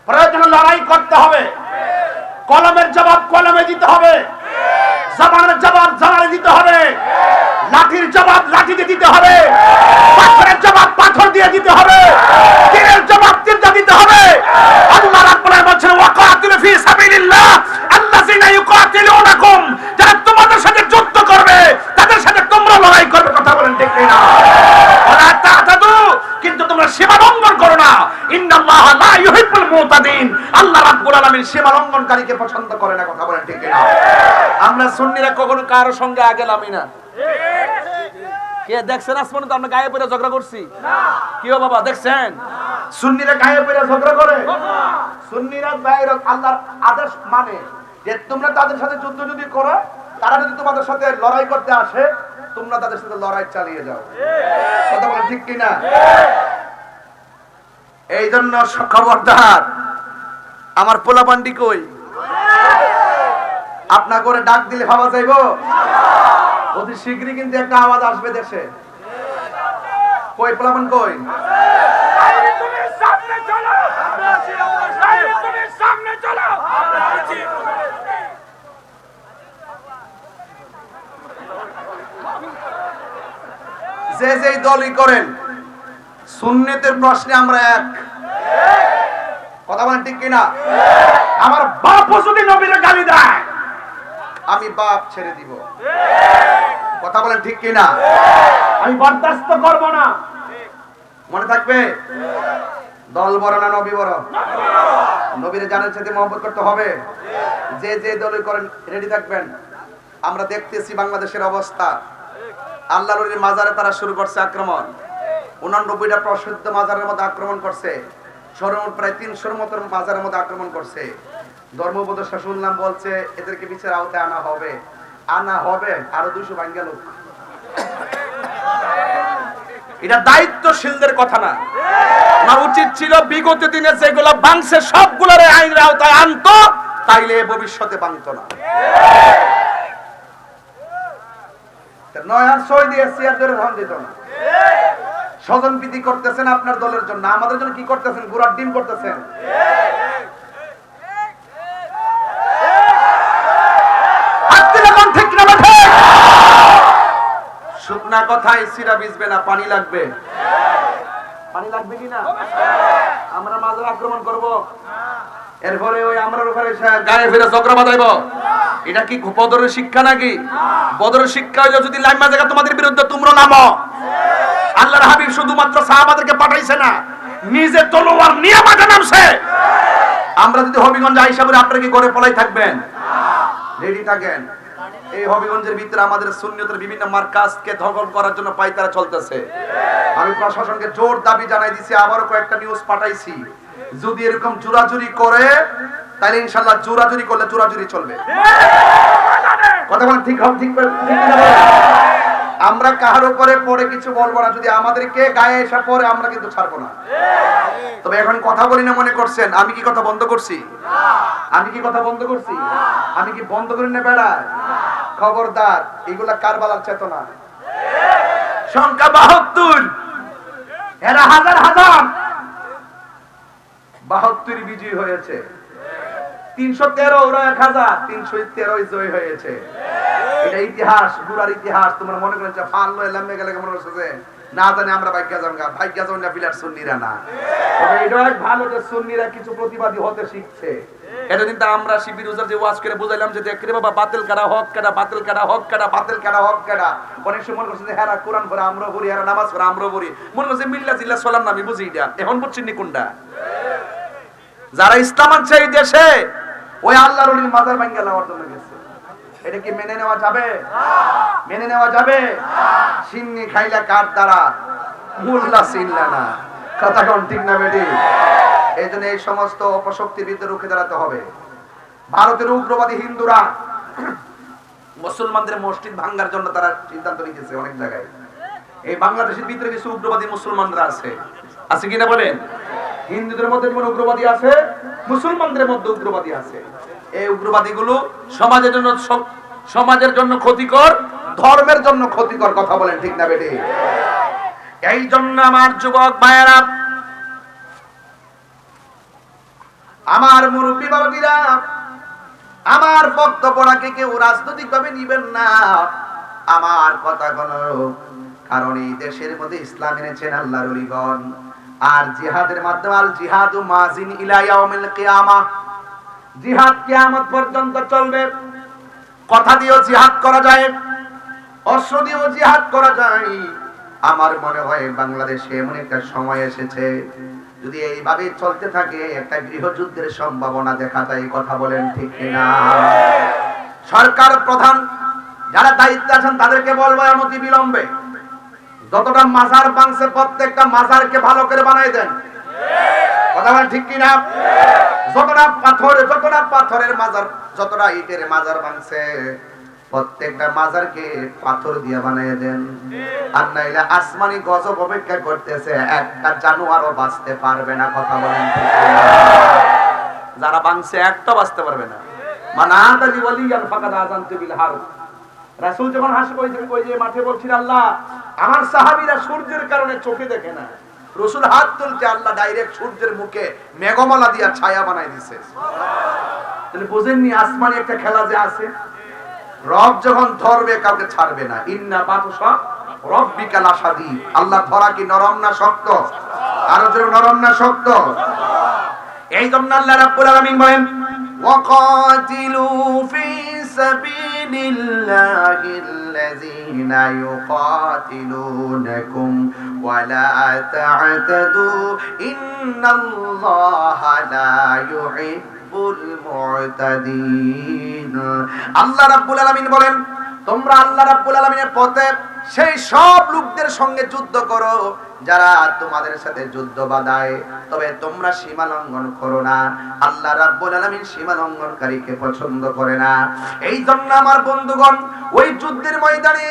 প্রয়োজনে লড়াই করতে হবে কলমের জবাব কলমে দিতে হবে জবানের জবাব জবানে দিতে হবে লাঠির জবাব লাঠিতে দিতে হবে পাথরের জবাব পাথর দিয়ে দিতে হবে তীরের জবাব তীর দিয়ে দিতে হবে আল্লাহ রাব্বুল আলামিন বলেন ওয়াকাতিলু ফি সাবিলিল্লাহ আল্লাযিনা ইউকাতিলুনাকুম যারা তোমাদের সাথে যুদ্ধ করবে তাদের সাথে তোমরা লড়াই করবে কথা বলেন ঠিক না ওয়ালা তাতাদু কিন্তু তোমরা সীমা লঙ্ঘন করো না ইন্নাল্লাহা লা ইউহিব্বুল মুতাদিন আল্লাহ রাব্বুল আলামিন সীমা লঙ্ঘনকারীকে পছন্দ করে না কথা বলেন ঠিক না আমরা সুন্নিরা কখনো কারো সঙ্গে আগেলামই না কে দেখছেন আসমানে তো আমরা গায়ে পড়ে ঝগড়া করছি না কি ও বাবা দেখছেন সুন্নিরা গায়ে পড়ে ঝগড়া করে সুন্নিরা বাইরে আল্লাহর আদেশ মানে যে তোমরা তাদের সাথে যুদ্ধ যদি করো তারা যদি তোমাদের সাথে লড়াই করতে আসে তোমরা তাদের সাথে লড়াই চালিয়ে যাও কথা বলেন ঠিক কি না এই জন্য খবরদার আমার পোলাপান্ডি কই আপনা করে ডাক দিলে ভাবা যাইবো অতি শীঘ্রই কিন্তু একটা আওয়াজ আসবে দেশে কই পোলাপান কই তুমি সামনে চলো তুমি সামনে চলো যে যেই দলই করেন সুন্নতের প্রশ্নে আমরা এক কথা বলেন ঠিক কিনা আমার বাপও যদি নবীরে গালি দেয় আমি বাপ ছেড়ে দিব কথা বলেন ঠিক কিনা আমি বরদাস্ত করব না মনে থাকবে দল বড় না নবী বড় নবীর জানের সাথে মহব্বত করতে হবে যে যে দলই করেন রেডি থাকবেন আমরা দেখতেছি বাংলাদেশের অবস্থা আল্লাহর ওলির মাজারে তারা শুরু করছে আক্রমণ 89টা প্রসিদ্ধ মাজারের মধ্যে আক্রমণ করছে সর্বমোট প্রায় 300-র মতো মাজারের মধ্যে আক্রমণ করছে ধর্ম উপদেষ্টা শুনলাম বলছে এদেরকে বিচারের আওতায় আনা হবে আরো 200 ভাঙ্গা লোক এটা দায়িত্বশীলদের কথা না না উচিত ছিল বিগত দিনে যেগুলো ভাঙছে সবগুলোর আইনের আওতায় আনতো তাইলে ভবিষ্যতে ভাঙতো না নয়ার সই দিয়ে চেয়ার ধরে ধন দিত না স্বজন প্রীতি করতেছেন আপনার দলের জন্য আমাদের জন্য কি করতেছেন গুড়ার ডিম করতেছেন শুকনা কথায় সিরা ভিজবে না পানি লাগবে কি না আমরা মাঝে আক্রমণ করব এরপরে ওই আমরা ওখানে গায়ে ফিরে চক্র বাঁধাইব এটা কি বদরের শিক্ষা নাকি বদরের শিক্ষা হইলো যদি লাইমা জায়গা তোমাদের বিরুদ্ধে তোমরা নামো আল্লাহর হাবিব শুধুমাত্র সাহাবাদেরকে পাঠাইছে না নিজে তলোয়ার নিয়ে মাঠে নামছে আমরা যদি হবিগঞ্জ আইসা বলে আপনারা কি ঘরে পলাই থাকবেন রেডি থাকেন এই হবিগঞ্জের ভিতরে আমাদের সুন্নিয়তের বিভিন্ন মার্কাজকে দখল করার জন্য পাইতারা চলতেছে আমি প্রশাসনকে জোর দাবি জানাই দিছি আবারও কয়েকটা নিউজ পাঠাইছি যদি এরকম জুরাজুরি করে তাহলে ইনশাআল্লাহ জুরাজুরি করলে জুরাজুরি চলবে কথা বলেন ঠিক না আমরা কাহার উপরে পড়ে কিছু বলবো না, যদি আমাদেরকে গায়ে এসে পড়ে আমরা কিন্তু ছাড়বো না। তবে এখন কথা বলি না মনে করছেন আমি কি কথা বন্ধ করছি? আমি কি কথা বন্ধ করছি? আমি কি বন্ধ করি না বেড়ায়? খবরদার, এগুলা কারবালার চেতনা। সংখ্যা ৭২, এরা হাজার হাজার ৭২ বিজয়ী হয়েছে। ৩১৩ ওরা ১০০০, ৩১৩ জয় হয়েছে। এটা ইতিহাস, গুড়ার ইতিহাস। তোমরা মনে করেন যে ফাল লয়ে লাম্বে গেলে মনে হচ্ছে না জানি আমরা ভাগ্য যাবো, ভাগ্য যাবো না বিলার সুন্নিরা না। তবে এটা ভালো যে সুন্নিরা কিছু প্রতিবাদী হতে শিখছে। এটা কিন্তু আমরা শিবির উজার যে ওয়াজ করে বুঝাইলাম যে দেখরে বাবা বাতিল কারা হক কারা, বাতিল কারা হক কারা, বাতিল কারা হক কারা। অনেক সময় মনে করছে যে হ্যাঁ কোরআন পড়ে আমরা পড়ি, হ্যাঁ নামাজ পড়ে আমরা পড়ি, মনে করছে মিল্লা জিল্লা সোলাম না। আমি বুঝি এটা এখন বুঝছেন নি কোনটা? যারা ইসলাম আনছে এই দেশে ওই আল্লাহর ওলির মাজার ভাঙ্গা নেওয়ার জন্য গেছে। এটা কি মেনে নেওয়া যাবে? মেনে নেওয়া যাবে? সিন্নি খাইলা কার দ্বারা, মুল্লা সিনলা না। কথা কোন ঠিক না বেটি? এই জন্য এই সমস্ত অপশক্তির বিরুদ্ধে রুখে দাঁড়াতে হবে। ভারতের উগ্রবাদী হিন্দুরা মুসলমানদের মসজিদ ভাঙ্গার জন্য তারা সিদ্ধান্ত নিয়েছে অনেক জায়গায়। এই বাংলাদেশের ভিতরে কিছু উগ্রবাদী মুসলমানরা আছে, আছে কিনা বলেন? হিন্দুদের মধ্যে যেমন উগ্রবাদী আছে, মুসলমানদের মধ্যে উগ্রবাদী আছে। এই উগ্রবাদীগুলো সমাজের জন্য ক্ষতিকর, ধর্মের জন্য ক্ষতিকর। কথা বলেন ঠিক না বেটি? এই জন্য আমার যুবক ভাইয়েরা, আমার মুরব্বী বাবাজিরা, আমার বক্তব্যটাকে কেউ রাজনৈতিক ভাবে নিবেন না। আমার কথা কোনো, কারণ এই দেশের মধ্যে ইসলাম এনেছেন আল্লাহর ওলিগণ। আর জিহাদের মাধ্যমে আল জিহাদু মাজিন ইলা ইয়াউমিল কিয়ামাহ, জিহাদ কিয়ামত পর্যন্ত চলবে। কথা দিয়েও জিহাদ করা যায়, অস্ত্র দিয়েও জিহাদ করা যায়। আমার মনে হয় বাংলাদেশে এমন একটা সময় এসেছে, যদি এইভাবে চলতে থাকে একটা গৃহযুদ্ধের সম্ভাবনা দেখা যায়। কথা বলেন ঠিক কিনা? সরকার প্রধান যারা দায়িত্বে আছেন তাদেরকে বলবো অনতি বিলম্বে যতটা মাজার ভাঙছে প্রত্যেকটা মাজারকে ভালো করে বানাই দেন। কথা বলেন ঠিক কিনা? যতটা পাথরের মাজার, যতটা ইটের মাজার ভাঙছে প্রত্যেকটা মাজারকে পাথর দিয়ে বানিয়ে দেন। আর নাইলে আসমানি গজব অপেক্ষা করতেছে, একটা জানোয়ারও বাঁচতে পারবে না। কথা বলেন ঠিক কিনা? যারা ভাঙছে একটা বাঁচতে পারবে না। মানা আদালি ওয়ালিয়ান ফাকাদ আযানতু বিল হারব। রাসূল যখন ওই যে মাঠে বলছিল আল্লাহ আমার সাহাবীরা সূর্যের কারণে চোখে দেখে না, রাসূল হাত তুলছে, আল্লাহ ডাইরেক্ট সূর্যের মুখে মেঘমালা দিয়া ছায়া বানাই দিয়েছে। তাহলে বুঝেননি আসমানি একটা খেলা যে আছে। রব যখন ধরবে কাউকে ছাড়বে না। ইন্না বাতশা রাব্বিকা লাশাদীদ। আল্লাহ ধরা কি নরম না শক্ত? আরো জোরে নরম না শক্ত? এই জন্য আল্লাহ রাব্বুল আলামিন বলেন ওয়াকাতিলু ফি সাবিলিল্লাহিল্লাযীনা ইউকাতিলুনাকুম ওয়া লা তা'তাদু ইন্নাল্লাহা লা ইউহিব্বুল মু'তাদিন। আল্লাহ রাব্বুল আলামিন বলেন তোমরা আল্লাহ রাব্বুল আলামিনের পথে সেই সব লোকদের সঙ্গে যুদ্ধ করো যারা তোমাদের সাথে যুদ্ধ বাঁধায়, তবে তোমরা সীমা লঙ্ঘন করো না। আল্লাহ রাব্বুল আলামিন সীমা লঙ্ঘনকারীকে পছন্দ করে না। এই জন্য আমার বন্ধুগণ ওই যুদ্ধের ময়দানে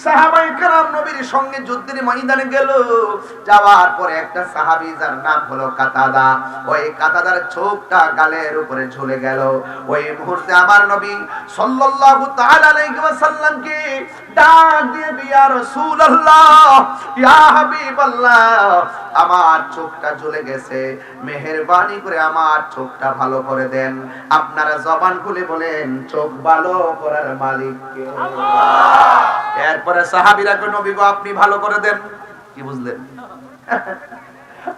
সাহাবায়ে কেরাম নবীর সঙ্গে যুদ্ধের ময়দানে গেল। যাওয়ার পরে একটা সাহাবী যার নাম হলো কাতাদা, ওই কাতাদার চোখটা গালের উপরে ঝুলে গেল। ওই মুহূর্তে আমার নবী সাল্লাল্লাহু তাআলা আলাইহি ওয়াসাল্লামকে ডাক দিয়ে ইয়া রাসূলুল্লাহ, ইয়া হাবিবাল্লাহ, আমার চোখটা ঝুলে গেছে, মেহেরবানি করে আমার চোখটা ভালো করে দেন। আপনারা জবান খুলে বলেন চোখ ভালো করার মালিক কে? আল্লাহ। এরপরে সাহাবীরা কই নবী গো আপনি ভালো করে দেন। কি বুঝলেন?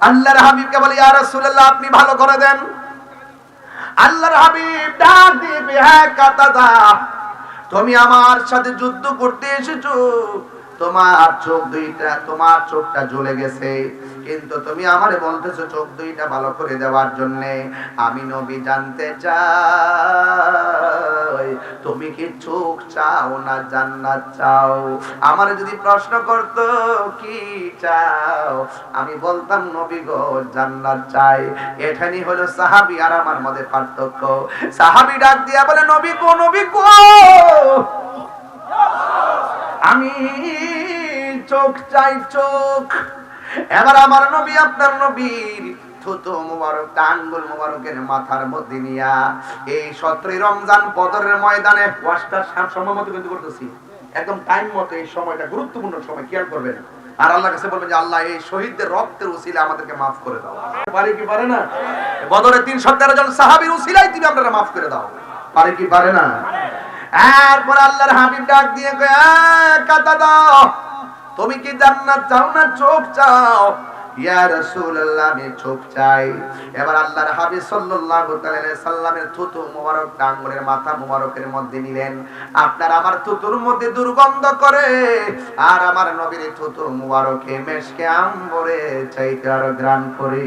আল্লাহর হাবিবকে বলে ইয়া রাসূলুল্লাহ আপনি ভালো করে দেন। আল্লাহর হাবিব ডাক দিয়ে হ্যাঁ কাতাদা, তুমি আমার সাথে যুদ্ধ করতে এসেছো, তোমার চোখ দুইটা, তোমার চোখটা জ্বলে গেছে, কিন্তু তুমি আমারে বলতেছো চোখ দুইটা ভালো করে দেওয়ার জন্য। আমি নবী জানতে চাই তুমি কি চোখ চাও না জান্নাত চাও? আমারে যদি প্রশ্ন করতো কি চাও, আমি বলতাম নবী গো জান্নাত চাই। এখানেই হলো সাহাবী আর আমার মধ্যে পার্থক্য। সাহাবী ডাক দিয়া বলে নবী গো, নবী গো, আমি চাই চোখ। এবার আমার নবী আপনার নবীর থুতু মুবারক আঙ্গুল মুবারকের মাথার মধ্যে নিয়া এই 17 রমজান বদরের ময়দানে ওয়াজটা সময় মতো কিন্তু করতেছি, একদম টাইম মতো। এই সময়টা গুরুত্বপূর্ণ সময়, খেয়াল করবেন। আর আল্লাহর কাছে বলবেন যে আল্লাহ এই শহীদদের রক্তের উসিলা আমাদেরকে মাফ করে দাও। পারে কি পারে না? বদরে 313 জন সাহাবীর উসিলায় তুমি আপনারা মাফ করে দাও। পারে কি পারে না? এরপর আল্লাহর হাবিব ডাক দিয়ে কয়, কথা দাও, তুমি কি জান্নাত চাও না চোখ চাও? ইয়া রাসূলুল্লাহ, আমি চোখ চাই। এবার আল্লাহর হাবিব সাল্লাল্লাহু আলাইহি সাল্লামের থুতু মুবারক আঙ্গুলের মাথা মুবারকের মধ্যে নিলেন। আপনার আমার থুতুর মধ্যে দুর্গন্ধ করে, আর আমার নবীর থুতু মুবারকে মেশকে আম্বরে চাইতে আরো গ্রান করে।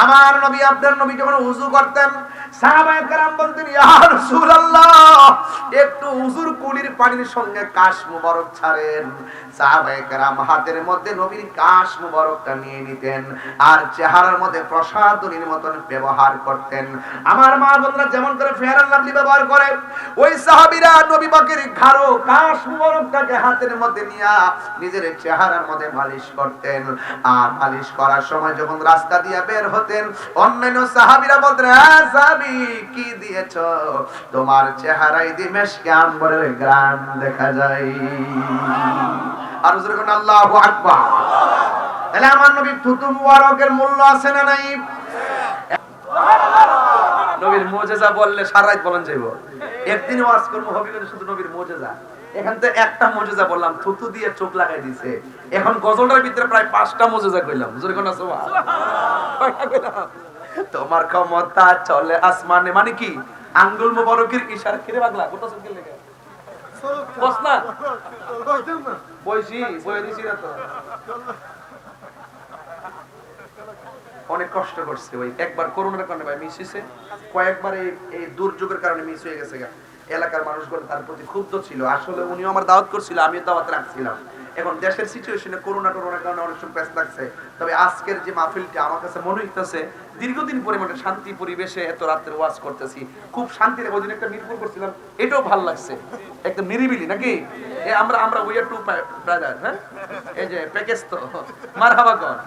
আমার নবী আপনার নবী যখন ওযু করতেন, সাহাবায়ে কেরাম বলতেন, ইয়া রাসূলুল্লাহ, একটু উযুর কুলির পানির সঙ্গে কাশ মুবারক ছাড়েন। সাহাবায়ে কেরাম হাতের মধ্যে নবীর কাশ মুবারকটা নিয়ে নিতেন আর চেহারার মধ্যে প্রসাদনীর মতন ব্যবহার করতেন। আমার মা বোনরা যেমন করে ফেয়ার এন্ড লাভলি ব্যবহার করে, ওই সাহাবীরা নবী পাকের ঘাড়ো কাশ মুবারকটাকে হাতের মধ্যে নিয়ে নিজের চেহারার মধ্যে মালিশ করতেন। আর মালিশ করার সময় যখন রাস্তা দিয়ে বের হতেন, অন্যান্য সাহাবীরা বলতেন, হ্যাঁ সাহাবী, কি দিয়েছো? তোমার চেহারায় দিমেশকে আম্বরের গ্রান দেখা যায়। আর হুজুর কোন আল্লাহু আকবার। তাহলে আমার নবীর থুতু মুবারকের মূল্য আছে না নাই? নবীর মুজিজা বললে সারা রাত বলেন যাইব। একদিন ওয়াজ করব হবে কিন্তু শুধু নবীর মুজিজা। এখান থেকে একটা মুজিজা বললাম, থুতু দিয়ে চোখ লাগাই দিয়েছে। এখন গজলটার ভিতরে প্রায় 5টা মুজিজা কইলাম। হুজুর কোন সুবহানাল্লাহ। তোমার ক্ষমতা চলে আসমানে, মানে কি? আঙ্গুল মুবারকের ইশারা করে পাগলা কত সুন্দর লেগে বস না বইছি বই দিছি না তো। অনেক কষ্ট করছে ওই একবার করোনার কারণে ভাই মিস হইছে, কয়েকবার এই দুর্যোগের কারণে মিস হয়ে গেছে। এলাকার মানুষগুলো তার প্রতি ক্ষুব্ধ ছিল। আসলে উনিও আমার দাওয়াত করছিল, আমিও দাওয়াত রাখছিলাম। এখন দেশের সিচুয়েশনে করোনার কারণে অনেক সময় ব্যস্ত লাগছে। তবে আজকের যে মাহফিলটা আমার কাছে মনে হইতেছে দীর্ঘদিন পরিমাণে শান্তি পরিবেশে এত রাতের ওয়াজ করতেছি, খুব শান্তির। ওই দিন একটা মিরপুর করছিলাম, এটাও ভালো লাগছে, একদম নিরিবিলি নাকি। আমরা উই আর টু ব্রাদার, হ্যাঁ, এই যে প্যাকেজ তো মারহাবা কর।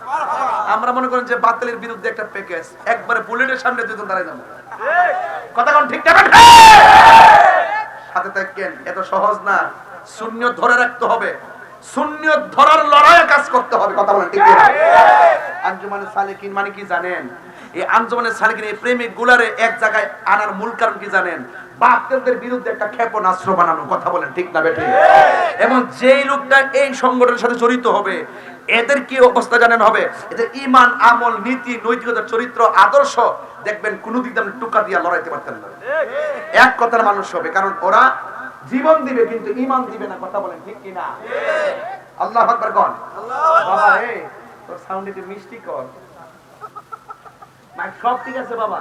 আমরা মনে করেন যে বাতিলের বিরুদ্ধে একটা প্যাকেজ, একবারে বুলেটের সামনে দুজন দাঁড়াই যাবো। কথা কোন ঠিক না? সাথে থাকেন, এত সহজ না। সুন্নিয়ত ধরে রাখতে হবে, সুন্নিয়ত ধরার লড়াইয়ে কাজ করতে হবে। কথা বলেন ঠিক না? আঞ্জুমানে সালেকিন মানে কি জানেন? এই আঞ্জুমানে সালেকিন এই প্রেমিক গুলারে এক জায়গায় আনার মূল কারণ কি জানেন? বাতিলদের বিরুদ্ধে একটা ক্ষেপণাস্ত্র বানানো। কথা বলেন ঠিক না বেঠিক? এবং যেই লোকটা এই সংগঠনের সাথে জড়িত হবে, এদের কি অবস্থা জানেন হবে? এদের ঈমান, আমল, নীতি, নৈতিকতা, চরিত্র, আদর্শ দেখবেন কোন দিক দিয়ে টুকা দিয়া লড়াইতে পারতেন না। এক কথার মানুষ হবে, কারণ ওরা জীবন দিবে কিন্তু ঈমান দিবে না। কথা বলেন ঠিক কি না? আল্লাহু আকবার কোন। বাবা এই তোর সাউন্ড একটু মিষ্টি কর। মাইক সব ঠিক আছে বাবা,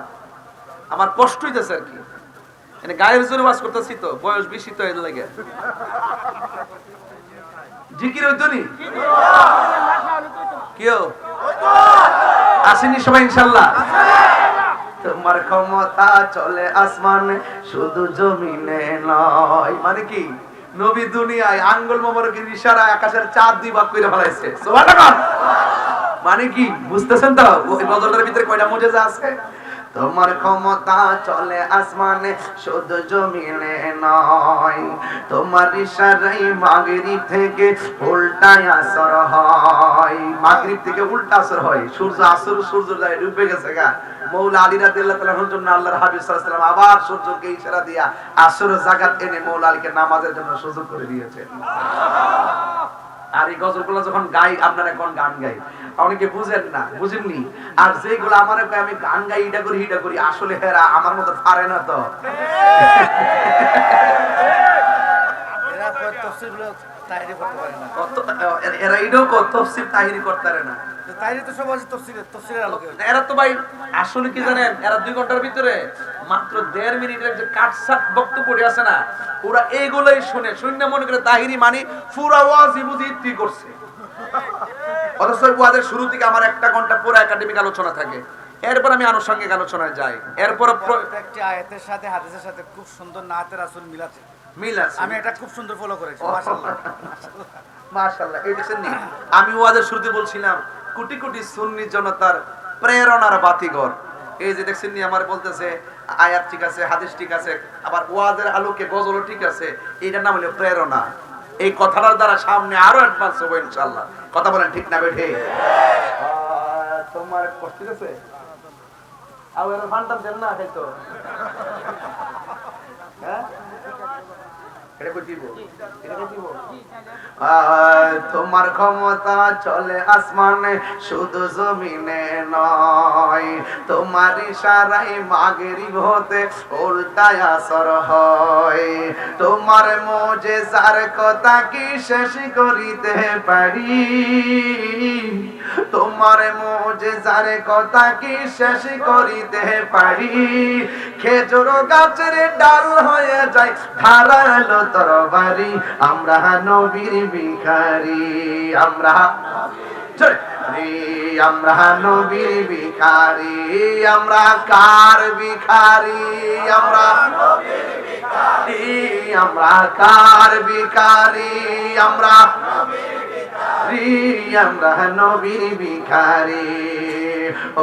আমার কষ্ট হইতেছে আর কি। মানে গায়ের জোরে ওয়াজ করতেছি তো, বয়স বেশি তো এর লাগে। জিকির হইতো নি? কেউ আসেনি সবাই ইনশাআল্লাহ? তোমার ক্ষমতা চলে আসমানে, শুধু জমিনে নয়। মানে কি? নবী দুনিয়ায় আঙ্গুল মোবারকের ইশারায় আকাশের চাঁদ দুই ভাগ করে ফেলাইছে। সুবহানাল্লাহ। মানে কি বুঝতেছেন তো? ওই বদলের ভিতরে কয়টা মুজিজা আছে? তোমার ক্ষমতা চলে আসমানে, শুধু জমিনে নয়। তোমার ইশারায় মাগরিব থেকে উল্টা আসর হয়। মাগরিব থেকে উল্টা আসর হয়। সূর্য যায় ডুবে গেছে গা। মৌলা আলী রাদিয়াল্লাহু তাআলা এর জন্য আল্লাহর হাবিব সাল্লাল্লাহু আলাইহি ওয়াসাল্লাম আবার সূর্যকে ইশারা দিয়া আসরের জাকাত এনে মৌলা আলীকে নামাজের জন্য সুযোগ করে দিয়েছেন। আর এই গজলগুলো যখন গাই, আপনারা কোন গান গাই অনেকে বুঝেন না, বুঝেননি। আর যেগুলো আমার আমি গান গাই, এটা করি, আসলে হেরা আমার মতো পারে না তো। এরা এটাও তফসির তাহিরি করতে পারে না। এরা তো ভাই আসলে কি জানেন, এরা 2 ঘন্টার ভিতরে মাত্র 1.5 মিনিটের যে কাটসাট বক্তব্য আছে না, ওরা এইগুলোই শুনে মনে করে তাহিরি মানে পুরা ওয়াজই বুঝি তুই করছে। অথচ ওয়াজের শুরু থেকে আমার 1 ঘন্টা পুরো একাডেমিক আলোচনা থাকে। এরপর আমি আনুষঙ্গিক আলোচনায় যাই। এরপর একটি আয়াতের সাথে হাদিসের সাথে খুব সুন্দর নাতে রাসূল মিলাতে মিল আছে। আমি এটা খুব সুন্দর ফলো করেছি মাশাআল্লাহ মাশাআল্লাহ। এই দেখছেন নি, আমি ওয়াজের শুরুতে বলছিলাম কোটি কোটি সুন্নি জনতার প্রেরণার বাতিঘর। এই যে দেখছেন নি, আমার বলতেছে আয়াত ঠিক আছে, হাদিস ঠিক আছে, আবার ওয়াজের আলোকে গজলও ঠিক আছে, এটার নাম হলো প্রেরণা। এই কথাটার দ্বারা সামনে আরো অ্যাডভান্স হবে ইনশাআল্লাহ। কথা বলেন ঠিক না বেঠে? তোমার কষ্ট আছে আর ফান্টাম দেন না হয়তো, হ্যাঁ তোমার ক্ষমতা চলে আসমানে শুধু জমিনে নয়, তোমার ইশারায় মাগরিব হতে উল্টায় আসর হয়, তোমার মুজিজার কথা কি শেষ করিতে পারি, তোমার মুজিজার কথা কি শেষ করিতে পারি, খেজুর গাছের ডাল হয়ে যায় ধারালো তরবারি, আমরা নবীর ভিখারি, আমরা আমরা নবীর ভিখারি, আমরা কার ভিখারি, আমরা নবীর ভিখারি, আমরা কার ভিখারি, আমরা নবীর ভিখারি, আমরা নবীর ভিখারি,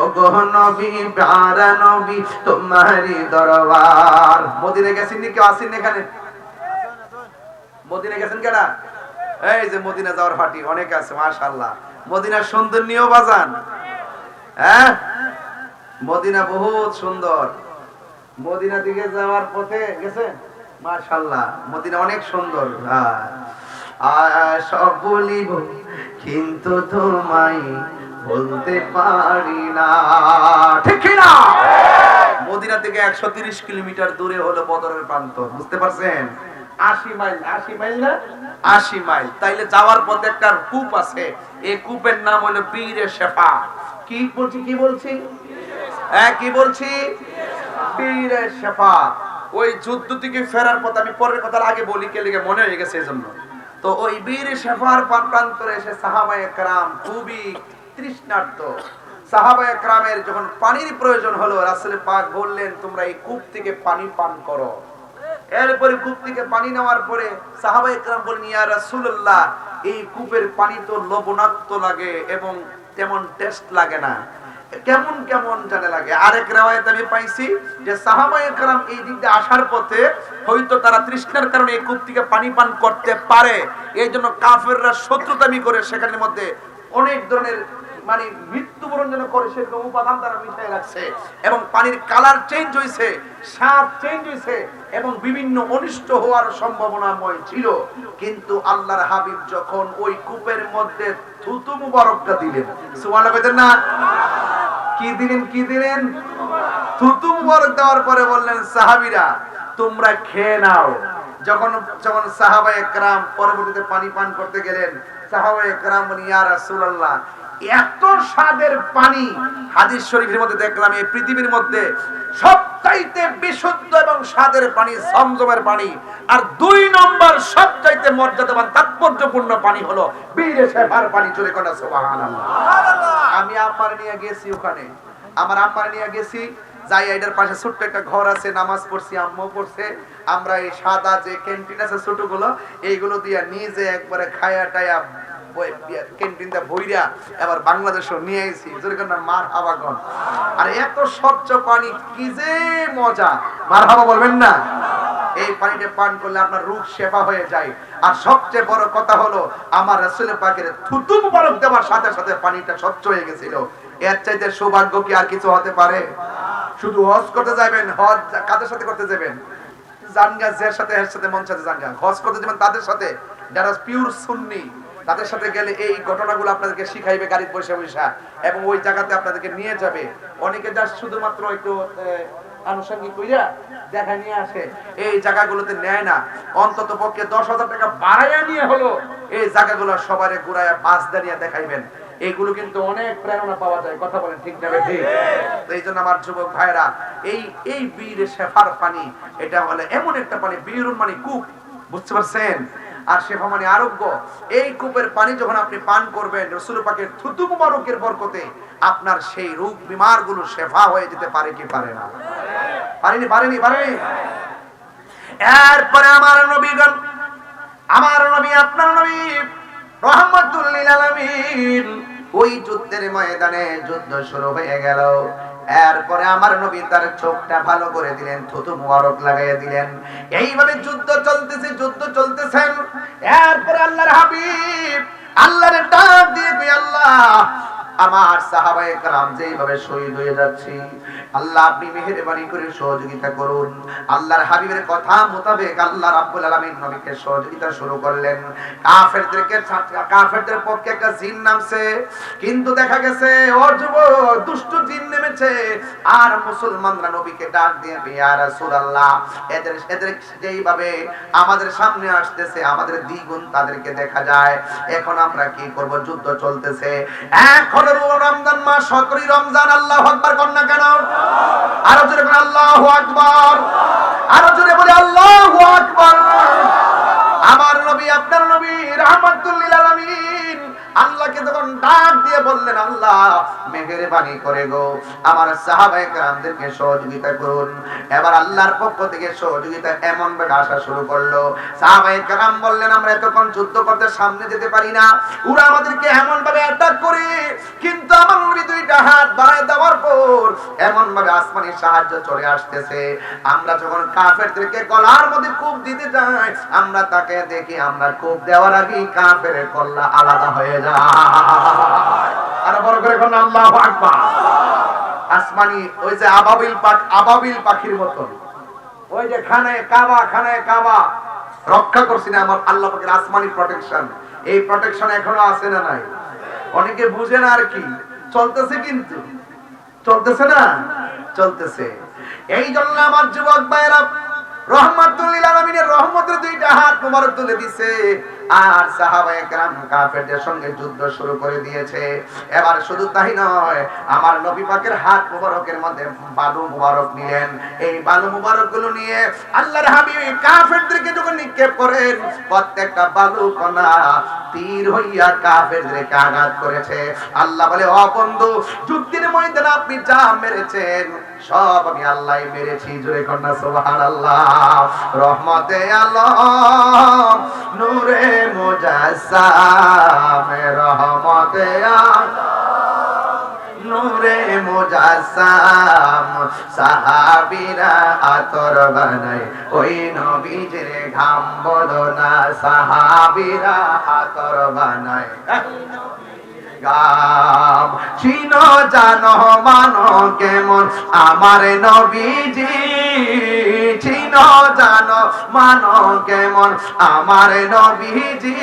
ওগো নবী প্যারা নবী তোমারই দরবার। মদিনা গেছেন নি কেউ? আসেন এখানে? মদিনা গেছেন কেনা? এই যে মদিনা যাওয়ার ফাটি অনেক আছে মাশাআল্লাহ। মদিনার সুন্দর নিও বাজান, হ্যাঁ মদিনা বহুত সুন্দর। মদিনা দিকে যাওয়ার পথে গেছেন? মাশাআল্লাহ মদিনা অনেক সুন্দর। সব বলিব কিন্তু তোমায় বলতে পারি না, ঠিক না? মদিনা থেকে 130 কিলোমিটার দূরে হলো বদরের প্রান্তর, বুঝতে পারছেন? 80 মাইল, 80 মাইল না 80 মাইল। তাইলে যাওয়ার পথে একটা কূপ আছে, এই কূপের নাম হলো বীরে শেফা। কি বলছি কি বলছি? হ্যাঁ কি বলছি? বীরে শেফা। ওই যুদ্ধ থেকে ফেরার পথে, আমি পরের কথা আগে বলি কে লিগে মনে হয়ে গেছে এজন্য। তো ওই বীরে শেফার প্রান্তরে এসে সাহাবায়ে কেরাম খুবই তৃষ্ণার্ত। সাহাবায়ে কেরামের যখন পানির প্রয়োজন হলো, রাসূল পাক বললেন তোমরা এই কূপ থেকে পানি পান করো। এরপরে কূপ থেকে পানি নেওয়ার পরে সাহাবায়ে কেরাম বলেন ইয়া রাসূলুল্লাহ এই কূপের পানি তো লবণাক্ত লাগে এবং তেমন টেস্ট লাগে না, কেমন কেমন জানে লাগে। আরেক riwayat আমি পাইছি যে সাহাবায়ে কেরাম এই দিক দিয়ে আসার পথে হয়তো তারা তৃষ্ণার কারণে এই কূপ থেকে পানি পান করতে পারে, এইজন্য কাফেররা শত্রুতামি করে সেখানের মধ্যে অনেক ধরনের মানে মৃত্যুবরণ যেন করে সেরকম উপাদান তারা মিশিয়ে রাখছে, এবং পানির কালার চেঞ্জ হয়েছে, স্বাদ চেঞ্জ হয়েছে, এবং বিভিন্ন অনিষ্ট হওয়ার সম্ভাবনাময় ছিল। কিন্তু আল্লাহর হাবিব যখন ওই কূপের মধ্যে থুতু মুবারকটা দিলেন, সুবহানাল্লাহ কইতেন না? কি দিলেন? কি দিলেন? থুতু মুবারক দেওয়ার পরে বললেন সাহাবীরা তোমরা খেয়ে নাও। যখন যখন সাহাবায়ে কেরাম পরবর্তীতে পানি পান করতে গেলেন, সাহাবায়ে কেরাম বলেন ইয়া রাসূলুল্লাহ এত স্বাদের পানি, হাদিস শরীফের মধ্যে দেখলাম এই পৃথিবীর মধ্যে সবচাইতে বিশুদ্ধ এবং স্বাদের পানি জমজমের পানি, আর 2 নম্বর সবচাইতে মর্যাদাবান তাৎপর্যপূর্ণ পানি হলো বীরে শেফার পানি। চলে কোনা সুবহানাল্লাহ। আমি আম্মার নিয়ে গেছি ওখানে, আমার আম্মার নিয়ে গেছি, যাই এটার পাশে ছোট্ট একটা ঘর আছে, নামাজ পড়ছি, আম্মু পড়ছে, আমরা এই সাদা যে ক্যান্টিন আছে ছোটগুলো এইগুলো দিয়ে নিজে একবারে খায়া টায়া ক্যান্টিনটা ভইরা এবার বাংলাদেশও নিয়ে আইছি, যেরকম মারহাবাগন। আর এত স্বচ্ছ পানি কি যে মজা, মারহাবা বলবেন না? এই পানিটা পান করলে আপনার রূহ শেফা হয়ে যায়। আর সবচেয়ে বড় কথা হলো আমার রাসূল পাকের থুতু মুবারক দেওয়ার সাথে সাথে পানিটা স্বচ্ছ হয়ে গেছিল। এর চাইতে সৌভাগ্য কি আর কিছু হতে পারে? শুধু হজ করতে যাবেন, হজ কাদের সাথে করতে যাবেন? জানগা যার সাথে এর সাথে মন সাথে জানগা। হজ করতে যাবেন তাদের সাথে যারা পিওর সুন্নি, তাদের সাথে গেলে এই ঘটনাগুলো আপনাদেরকে শিখাইবে গাড়িতে বসে বসে, এবং ওই জায়গাতে আপনাদেরকে নিয়ে যাবে। অনেকে যা শুধুমাত্র একটু আনুষঙ্গিক কইরা দেখা নিয়ে আসে, এই জায়গাগুলোতে নেয় না। অন্তত পক্ষে 10,000 টাকা বাড়াইয়া নিয়ে হলো এই জায়গাগুলো সবারে ঘুরাইয়া বাস দাঁড়িয়ে দেখাইবেন। এইগুলো কিন্তু অনেক প্রেরণা পাওয়া যায়। কথা বলেন ঠিক না ঠিক? তো এই জন্য আমার যুবক ভাইরা এই বীরে শেফার পানি, এটা হলো এমন একটা পানি, বীরুন মানে কূপ, বুঝতে পারছেন? আর শেফা মানে আরোগ্য। এই কূপের পানি যখন আপনি পান করবেন রাসূল পাকের থুতু মুবারকের বরকতে আপনার সেই রোগ বিমারগুলো শেফা হয়ে যেতে পারে কি পারে না? পারেনি। এরপরে আমার নবীগণ, আমার নবী, আপনার নবী রহমাতুল লিল আলামিন, ওই যুদ্ধের ময়দানে যুদ্ধ শুরু হয়ে গেল। এরপরে আমার নবী তার চোখটা ভালো করে দিলেন, থুতু মুবারক লাগাইয়া দিলেন। এইভাবে যুদ্ধ চলতেছেন। এরপরে আল্লাহর হাবিব আল্লাহর ডাক দিয়ে কই, আল্লাহ, আমার সাহাবায়ে কেরাম যেইভাবে শহীদ হয়ে যাচ্ছে, আল্লাহ আপনি মেহেরবানি করে সহযোগিতা করুন। আল্লাহর হাবিবের কথা মোতাবেক আল্লাহ রাব্বুল আলামিন নবীকে সহযোগিতা শুরু করলেন। কাফেরদের পক্ষে একটা জিন নামছে, কিন্তু দেখা গেছে ওর যুবক দুষ্ট জিন নেমেছে। আর মুসলমানরা নবীকে ডাক দিয়ে, ইয়া রাসূলুল্লাহ, এদের যেইভাবে আমাদের সামনে আসতেছে, আমাদের দ্বিগুণ তাদেরকে দেখা যায়। এখন আমরা কি করব? যুদ্ধ চলতেছে, এখন রমজান মাস, সতেরোই রমজান। আল্লাহু আকবার কর না কেন? আরো জোরে বলে আল্লাহু আকবার, আরো জোরে বলে আল্লাহু আকবার। আমার নবী, আপনার নবী রাহমাতুল লিল আলামিন আল্লাহকে যখন ডাক দিয়ে বললেন, আল্লাহ মেহেরবানি করে গো আমার সাহাবায়ে কেরামদেরকে সহযোগিতা করুন। এবার আল্লাহর পক্ষ থেকে সহযোগিতা এমন ভাবে আসা শুরু করলো, সাহাবায়ে কেরাম বললেন, আমরা এতক্ষণ যুদ্ধ করতে সামনে যেতে পারি না, ওরা আমাদেরকে এমন ভাবে অ্যাটাক করে। কিন্তু আমার নবী দুইটা হাত বাড়ায় দেওয়ার পর এমন ভাবে আসমানি সাহায্য চলে আসতেছে। আমরা যখন কাফেরদেরকে গলার মধ্যে কোপ দিতে যাই, আমরা তাকে দেখি, আমরা কোপ দেওয়ার আগেই কাফেরের কল্লা আলাদা হয়ে যায়। আর বড় করে কোন আল্লাহু আকবার। আসমানি ওই যে আবাবিল পাখির মতন, ওই যে খানে কাবা রক্ষা করছি না আমার আল্লাহ পাকের আসমানি প্রোটেকশন। এই প্রোটেকশন এখনো আছে না নাই? অনেকে বুঝে না আর কি, চলতেছে, কিন্তু চলতেছে না, চলতেছে। এই জন্য আমার যুবক ভাইরা রহমাতুল লিল আলামিনের রহমতের দুইটা হাত মোবারক তুলে দিয়েছে। আর সাহাবায়ে কেরাম কাফেরদের সঙ্গে যুদ্ধ শুরু করে দিয়েছে। এবার শুধু তাই নয়, আমার নবী পাকের হাত মোবারকের মধ্যে বালু মোবারক নিলেন। এই বালু মোবারক গুলো নিয়ে আল্লাহর হাবিব কাফেরদেরকে যখন নিক্ষেপ করেন, প্রত্যেকটা বালু কণা তীর হইয়া কাফেরদেরকে আঘাত করেছে। আল্লাহ বলে, ও বন্ধু, যুদ্ধের ময়দানে আপনি যা মেরেছেন সব আমি আল্লাহই মেরেছি। জোরে কন্যা সুবহানাল্লাহ। রহমতে আলম নূরে মুজাসসাম, রহমতে আলম নূরে মুজাসসাম, সাহাবীরা আতর বানায় ওই নবীজির ঘাম বদনা, সাহাবীরা আতর বানায় গাম। চিনো জানো মানো কেমন আমার নবীজি, চিনো জানো মানো কেমন আমার নবীজি,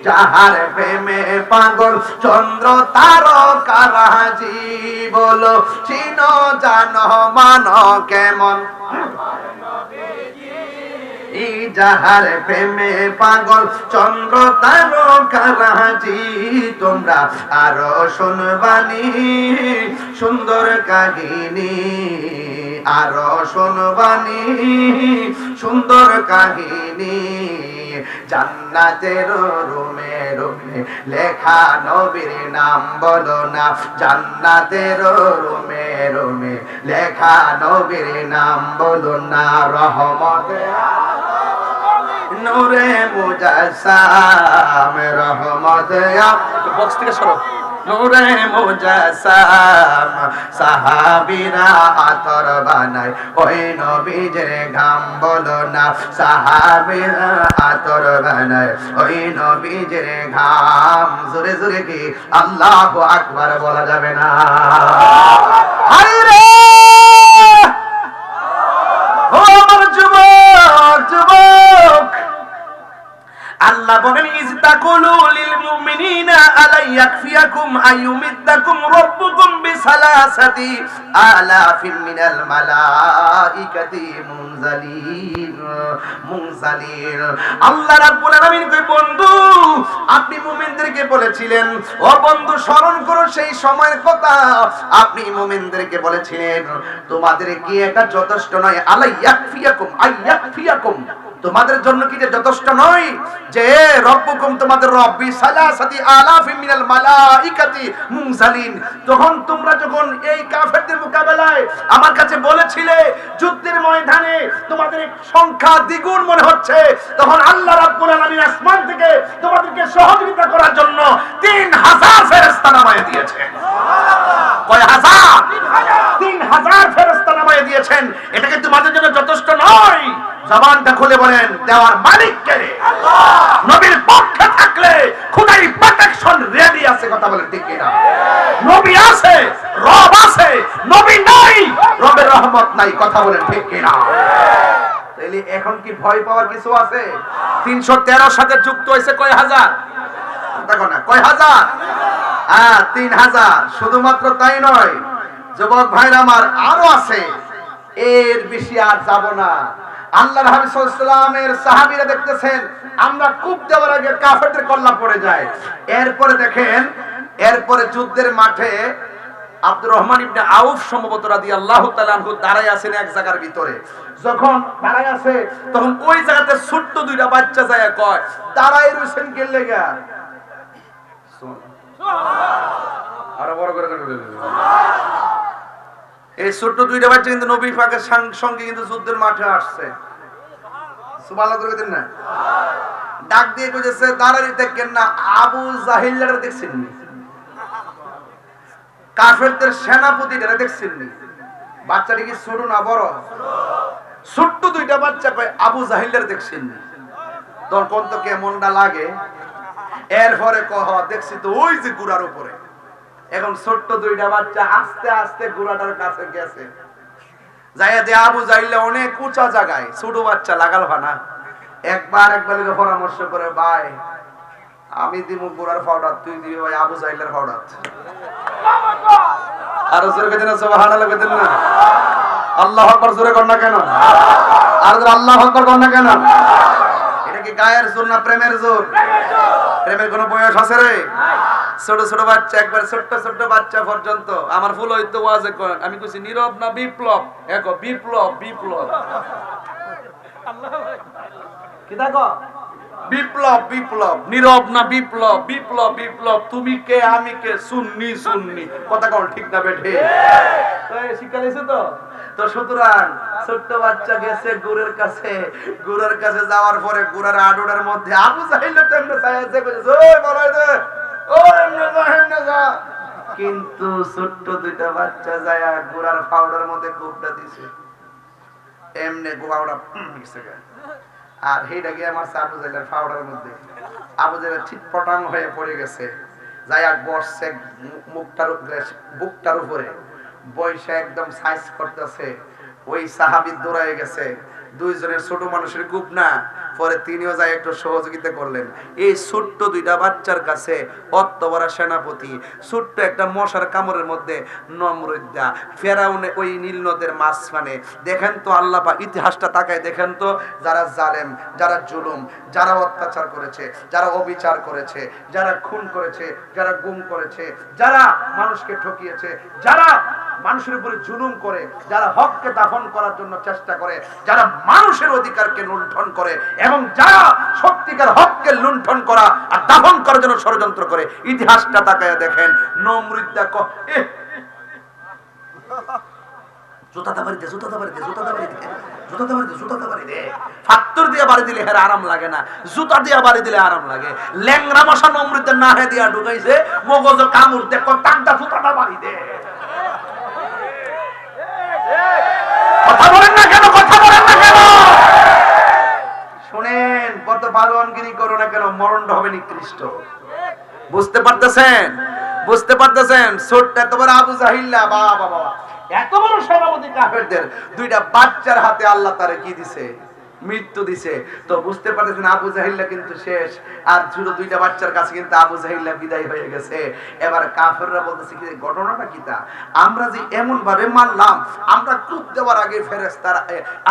যাহার প্রেমে পাগল চন্দ্র তারকারাজি। বলো চিনো জানো মানো কেমন যাহার প্রেমে পাগল চন্দ্র তারকারাজি। তোমরা আরো শুনবানি সুন্দর কাহিনী, আরো শুনবানি সুন্দর কাহিনী। জান্নাতের রুমে রুমে লেখা নবীর নাম বলো না, জান্নাতের রুমে রুমে লেখা নবীর নাম বলো না। রহমতে নূরে মুজাসসাম, রহমতে বক্স থেকে সরো, নূরে মুজাসসাম, সাহাবীরা আতর বানায় ওই নবীজির ঘাম বলো না, সাহাবীরা আতর বানায় ওই নবীজির ঘাম। জোরে জোরে কি আল্লাহু আকবার বলা যাবে না? হায়রে ও আমার যুবক, আল্লাহ বলেন, ইজতাকুলু লিল মুমিনিনা আলা ইয়াকফিয়াকুম আইয়ুমিদ্দাকুম রাব্বুকুম বিসালাসাতি আলাফিন মিনাল মালাইকাতি মুনজালিন। আল্লাহ রাব্বুল আলামিন কই, বন্ধু আপনি মুমিনদেরকে বলেছিলেন, ও বন্ধু স্মরণ করো সেই সময়ের কথা, আপনি মুমিনদেরকে বলেছিলেন তোমাদের কি এটা যথেষ্ট নয়? আলা ইয়াকফিয়াকুম, আইয়াকফিয়াকুম তোমাদের জন্য কি যে যথেষ্ট নয় যে রব্বুকুম তোমাদের রব বিসালাসাতি আলাফিন মিনাল মালাইকাতি মুনজালিন? তখন তোমরা যখন এই কাফেরদের মোকাবেলায় আমার কাছে বলেছিলে যুদ্ধের ময়দানে তোমাদের সংখ্যা দ্বিগুণ মনে হচ্ছে, তখন আল্লাহ রাব্বুল আলামিন আসমান থেকে তোমাদেরকে সহযোগিতা করার জন্য 3000 ফেরেশতা নামায়ে দিয়েছেন। কয় হাজার? 3000 ফেরেশতা নামায়ে দিয়েছেন। এটা কি তোমাদের জন্য যথেষ্ট নয়? জবানটা খুলে বলেন, দেওয়ার মালিক কে? আল্লাহ। নবীর পক্ষে থাকলে খোদাই প্রোটেকশন রেডি আছে, কথা বলেন ঠিক কিনা? নবী আছে, রব আছে, নবী নাই, রবের রহমত নাই, কথা বলেন ঠিক কিনা? তাইলে এখন কি ভয় পাওয়ার কিছু আছে? 313 সাথে যুক্ত হয়েছে কয় হাজার? দেখো না, কয় হাজার? 3000। শুধুমাত্র তাই নয় যুবক ভাইরা আমার, আরো আছে, এর বেশি আর যাব না। আল্লাহর হাবিব সাল্লাল্লাহু আলাইহি ওয়াসাল্লামের সাহাবীরা দেখতেছেন আমরা কূপ দেওয়ার আগে কাফেরদের কল্লা পড়ে যায়। এরপরে দেখেন, এরপরে যুদ্ধের মাঠে আব্দুর রহমান ইবনে আউফ সম্ভবত রাদিয়াল্লাহু তাআলা আনহু দাঁড়ায় আছেন এক জায়গার ভিতরে। যখন দাঁড়ায় আছে তখন ওই জায়গাতে ছোট্ট দুইটা বাচ্চা যায় কয়, দাঁড়ায় রইছেন কে লাগা? আরো বড় করে এই ছোট্ট দুইটা বাচ্চা কিন্তু নবী পাকের সঙ্গে কিন্তু যুদ্ধের মাঠে আসছে। সুবহানাল্লাহ করে দিন না। ডাক দিয়ে কইছে, দাঁড়াই দেখেন না আবু জাহিলরা দেখছেন নি? কাফেরদের সেনাপতিরা দেখছেন নি? বাচ্চাটি কি ছোট না বড়? ছোট্ট দুইটা বাচ্চা কয় আবু জাহিলরা দেখছেন নি? তখন কোন তো কেমনটা লাগে। এরপরে কহ দেখছি তো ওই যে গুড়ার উপরে। এখন ছোট্ট দুইটা বাচ্চা আস্তে আস্তে গুড়াটার কাছে গেছে, যাইয়া দিয়ে আবু জাহিল্লা অনেক উঁচা জায়গায়, ছোট বাচ্চা লাগাল ভানা। একবার পরামর্শ করে, ভাই আমি দিব গুড়ার পাউডার, তুই দিবি ভাই আবু জাহিল্লার পাউডার। আরো জোরে কেন সুবহানাল্লাহ কেন না? আল্লাহু আকবার জোরে কর না কেন? আর আল্লাহু আকবার কর না কেন? এটা কি গায়ের জোর না প্রেমের জোর? প্রেমের কোনো বয়স আছে রে? ছোট ছোট বাচ্চা, একবার ছোট্ট ছোট্ট বাচ্চা পর্যন্ত। আমার ফুল হইতো ওয়াজে করেন, আমি কইছি নীরব না বিপ্লব? একো বিপ্লব, বিপ্লব কি দেখো? বিপ্লব, বিপ্লব, নীরব না বিপ্লব, বিপ্লব, বিপ্লব। তুমি কে আমি কে, সুন্নি সুন্নি, কথা কল ঠিক না বেঠে? শিক্ষা দিয়েছে তো। তো সুতরাং ছোট্ট বাচ্চা গেছে গুরের কাছে, গুরের কাছে যাওয়ার পরে গুরার আডোডার মধ্যে আবু জাহিল তেমনে ছায়াছে কইছে, ওই বলাই দে, ও এমনে যা এমনে যা। কিন্তু ছোট্ট দুইটা বাচ্চা যায়া গুরার পাউডার মধ্যে কোপটা দিছে, এমনে গোয়াওড়া মিক্সে গেছে। আর হেইটা গিয়ে আমার আবু জাহিলের পাউডারের মধ্যে। আবু জাহিল ছিটপটাং হয়ে পড়ে গেছে, যায়া বসছে মুখটার উপরে, বুকটার উপরে বয়সে একদম সাইজ করতেছে। ওই সাহাবী দৌড়ায় গেছে, দুইজনের ছোট মানুষের গ্রুপ না, পরে তিনিও যায় একটু সহযোগিতা করলেন। এই ছোট্ট দুইটা বাচ্চার কাছে অত বড় সেনাপতি, ছোট্ট একটা মশার কামড়ের মধ্যে নমরুদ্দা ফেরাউনে ওই নীল নদের মাঝখানে। দেখেন তো আল্লাহ পাক ইতিহাসটা তাকায় দেখেন তো, যারা জালেম, যারা জুলুম, যারা অত্যাচার করেছে, যারা অবিচার করেছে, যারা খুন করেছে, যারা গুম করেছে, যারা মানুষকে ঠকিয়েছে, যারা মানুষের উপরে জুলুম করে, যারা হককে দাফন করার জন্য চেষ্টা করে, যারা মানুষের অধিকারকে লুণ্ঠন করে এবং যারা সত্যিকার হককে লুণ্ঠন করা আর দাফন করার জন্য ষড়যন্ত্র করে, ইতিহাসটা তাকায় দেখেন। নমরুদ্দা জুতাটা বাড়ি দে, জুতাটা বাড়ি দে, জুতাটা বাড়ি দে, জুতাটা বাড়ি দে, জুতাটা বাড়ি দে। ফাত্তর দিয়ে বাড়ি দিলে হের আরাম লাগে না, জুতা দিয়ে বাড়ি দিলে আরাম লাগে। ল্যাংরা মশা নমরুদ্দা নাহে দিয়া ঢুকাইছে, মগজ কামড় দে, টাকটা জুতাটা বাড়ি দে। কথা বলেন না কেন? কথা বলেন না কেন? শুনেন, কত পালোয়ানগিরি করো না কেন, মরণটা হবে নিকৃষ্ট। বুঝতে পারতেছেন? বুঝতে পারতেছেন? ছোট্ট এত বড় আবু জাহিল্লা, বাবা বাবা, এত বড় সেনাপতি কাফেরদের দুইটা বাচ্চার হাতে আল্লাহ তারে কি দিছে? মৃত্যু দিছে। তো বুঝতে পারতেছেন আবু জাহিল্লা কিন্তু শেষ, আর ছোট দুইটা বাচ্চার কাছে কিন্তু আবু জাহিল্লা বিদায় হয়ে গেছে। এবার কাফেররা বলতেছে কি ঘটনাটা কি? তা আমরা যে এমন ভাবে মারলাম, আমরা কূপ দেওয়ার আগে ফেরেশতারা,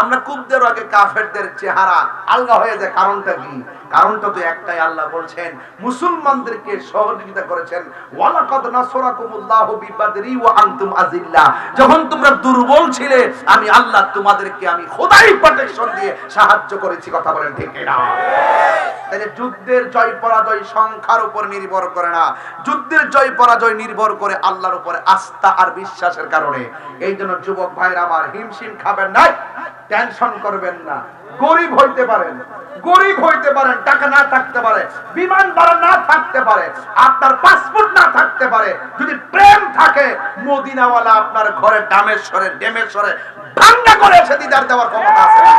আমরা কূপ দেওয়ার আগে কাফেরদের চেহারা আলগা হয়ে যায়। কারণটা কি? কারণটা তো একটাই, আল্লাহ বলছেন মুসলমানদেরকে সহযোগিতা করেছেন। ওয়ালাকাদ নাসরাকুমুল্লাহু বিবাদরি ওয়া আনতুম আযিল্লা। যখন তোমরা দুর্বল ছিলে, আমি আল্লাহ তোমাদেরকে আমি খোদাই প্রোটেকশন দিয়ে সাহায্য করেছি, কথা বলেন ঠিক কিনা? তাহলে যুদ্ধের জয় পরাজয় সংখ্যার উপর নির্ভর করে না, যুদ্ধের জয় পরাজয় নির্ভর করে আল্লাহর উপরে আস্থা আর বিশ্বাসের কারণে। এই জন্য যুবক ভাইরা আমার, হিমশিম খাবেন না, টেনশন করবেন না। গরিব হইতে পারেন, গরিব হইতে পারেন, টাকা না থাকতে পারে, বিমান ভাড়া না থাকতে পারে, আপনার পাসপোর্ট না থাকতে পারে, যদি প্রেম থাকে মদিনাওয়ালা আপনার ঘরে ডেমেশ্বরে ভাঙ্গা করে এসে দিদার দেওয়ার ক্ষমতা আছে না?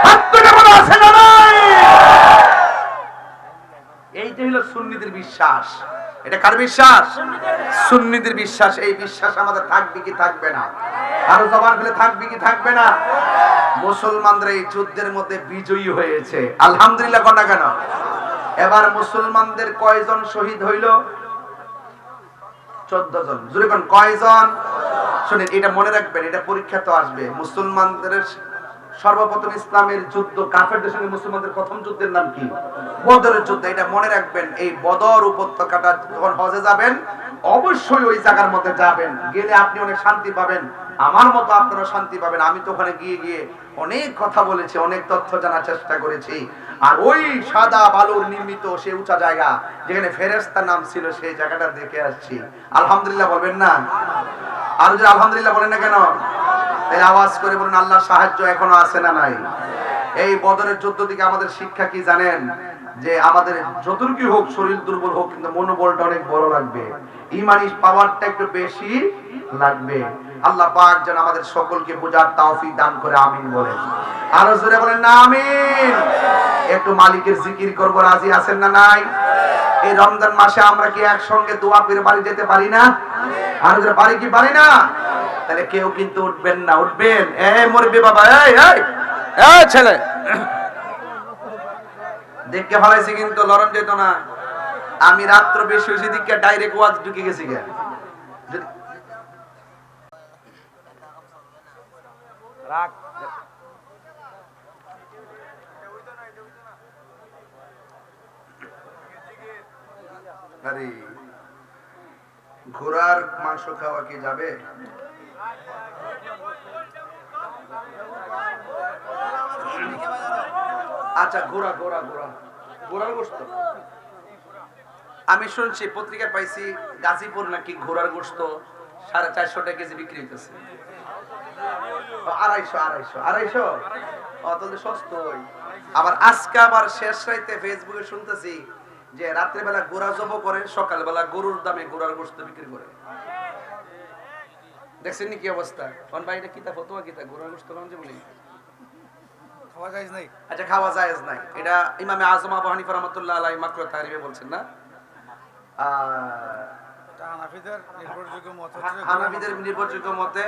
হাত তুলে বলো, আছে না নাই? এইটা হলো সুন্নিদের বিশ্বাস। এটা কার বিশ্বাস? সুন্নিদের বিশ্বাস। এই বিশ্বাস আমাদের থাকবে কি থাকবে না? আরো জবান বলে থাকবে কি থাকবে না? মুসলমানরা এই যুদ্ধের মধ্যে বিজয়ী হয়েছে, আলহামদুলিল্লাহ। কন্যা কেন? এবার মুসলমানদের কয়জন শহীদ হইল? 14 জন। জোরে কোন কয়জন? শুনেন, এটা মনে রাখবেন, এটা পরীক্ষা তো আসবে। মুসলমানদের সর্বপ্রথম ইসলামের যুদ্ধ, কাফেরদের সঙ্গে মুসলমানদের প্রথম যুদ্ধের নাম কি? বদরের যুদ্ধ। এটা মনে রাখবেন। এই বদর উপত্যকাটা যখন হজে যাবেন, অবশ্যই ওই জায়গার মধ্যে যাবেন। গেলে আপনি অনেক শান্তি পাবেন, আমার মতো আপনারা শান্তি পাবেন। আমি তো ওখানে গিয়ে অনেক কথা বলেছি, অনেক তথ্য জানার চেষ্টা করেছি। আর ওই সাদা বালুর নির্মিত সেই উঁচা জায়গা যেখানে ফেরেশতার নাম ছিল, সেই জায়গাটা দেখে আসছি। আলহামদুলিল্লাহ বলবেন না? আর যদি আলহামদুলিল্লাহ বলেন না কেন? এই আওয়াজ করে বলুন, আল্লাহর সাহায্য এখনো আছে না নাই? এই বদরের যুদ্ধ থেকে আমাদের শিক্ষা কি জানেন? যে আমাদের যতটুকু হোক, শরীর দুর্বল হোক, কিন্তু মনোবলটা অনেক বড় লাগবে, ইমানি পাওয়ারটা একটু বেশি লাগবে। আল্লাহ পাক যেন আমাদের সকলকে বোঝার তৌফিক দান করে, আমিন বলেন। আরো জোরে বলেন না আমিন? একটু মালিকের জিকির করব, রাজি আছেন না নাই? এই রমজান মাসে আমরা কি একসঙ্গে দোয়া করে বাড়ি যেতে পারি না? আর পারি কি পারি না? তাহলে কেউ কিন্তু উঠবেন না, উঠবেন। মুরব্বি বাবা, এই ছেলে দেখতে ফলাইছি, কিন্তু লরণ যেত না। আমি রাত্র বেশি হয়েছি দিকে ডাইরেক্ট ওয়াজ ঢুকে গেছি গে। রাখ। আরে ঘোড়ার মাংস খাওয়া কি যাবে? আচ্ছা, ঘোড়ার গোশত আমি শুনছি, পত্রিকা পাইছি, গাজীপুর নাকি ঘোড়ার গোশত 450 টাকা কেজি বিক্রি হইতেছে। 250 অত সস্তাই। আবার আজকে আবার শেষ রাইতে ফেসবুকে শুনতেছি যে রাত্রেবেলা ঘোড়া জব করে, সকালবেলা গরুর দামে ঘোড়ার গোশত বিক্রি করে। দেখছেন কি অবস্থা? কোন ভাইটা কিতা ফতোয়া, কিতা ঘোড়ার গোশত কোন যে বলি খাওয়া যায় নাই? আচ্ছা, খাওয়া জায়েজ নাই। এটা ইমামে আজম আবু হানিফা রাহমাতুল্লাহ আলাইহি মাকরুহ তাহরিমে বলছেন না? হানাফিদের নির্ভরযোগ্য মতে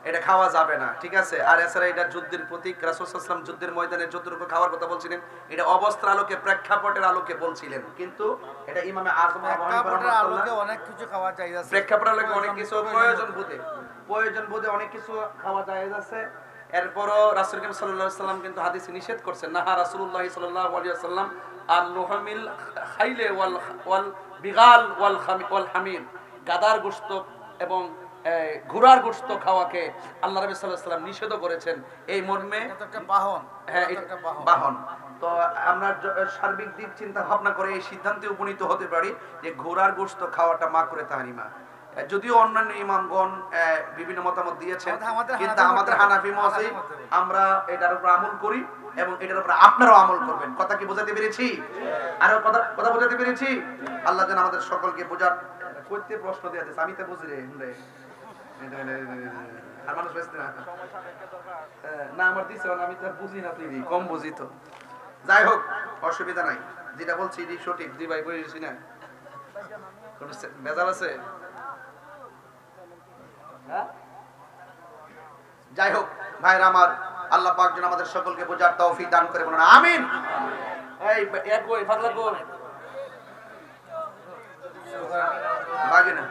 এটা খাওয়া যাবে না, ঠিক আছে। আর এছাড়া এটা যুদ্ধের প্রতীক। রাসূল সাল্লাল্লাহু আলাইহি ওয়াসাল্লাম যুদ্ধের ময়দানে যতটুকু খাওয়ার কথা বলছিলেন, এটা অবস্থার আলোকে, প্রেক্ষাপটের আলোকে বলছিলেন। কিন্তু এটা ইমামে আজম আবু হানিফা রাহমাতুল্লাহ অনেক কিছু খাওয়া যায় আছে, প্রেক্ষাপটের আলোকে অনেক কিছু প্রয়োজন বোধে অনেক কিছু খাওয়া জায়েজ আছে। এরপরও রাসূল করিম সাল্লাল্লাহু আলাইহি ওয়াসাল্লাম কিন্তু হাদিসে নিষেধ করছেন। নাহা রাসূলুল্লাহ সাল্লাল্লাহু আলাইহি ওয়াসাল্লাম আন লুহমিল খাইলে ওয়াল বিগাল ওয়াল হামির, গাদার গোশত এবং ঘোড়ার গোশত খাওয়াকে আল্লাহ রাব্বি সাল্লাল্লাহু আলাইহি ওয়াসাল্লাম নিষেধ করেছেন। এই মর্মে এটা একটা বাহন। হ্যাঁ, এটা বাহন। তো আমরা সার্বিক দিক চিন্তা ভাবনা করে এই সিদ্ধান্তে উপনীত হতে পারি যে ঘোড়ার গোশত খাওয়াটা মাকরুহ তাহরিমা। যদিও অন্যান্য ইমামগণ বিভিন্ন মতামত দিয়েছেন, কিন্তু আমাদের হানাফি মাযহাব আমরা এটার উপর আমল করি এবং এটার উপর আপনারাও আমল করবেন। কথা কি বোঝাতে পেরেছি? আরো কথা বোঝাতে পেরেছি? আল্লাহ যেন আমাদের সকলকে বোঝার করতে প্রশ্ন দিয়ে দিয়েছে, আমি তো বুঝি রে আর মানুষ বুঝতে না আমার দিছে, আমি তো বুঝি না, তুই কম বুঝি তো। যাই হোক, অসুবিধা নাই, যেটা বলছি এটি সঠিক। জি ভাই, বুঝেছি না? কোন ভেজাল আছে? যাই হোক ভাইরা আমার, আল্লাহ পাক যেন আমাদের সকলকে বোঝার তৌফিক দান করে, বলুন আমিন। এই এক কই পাগলা কই বাগে না।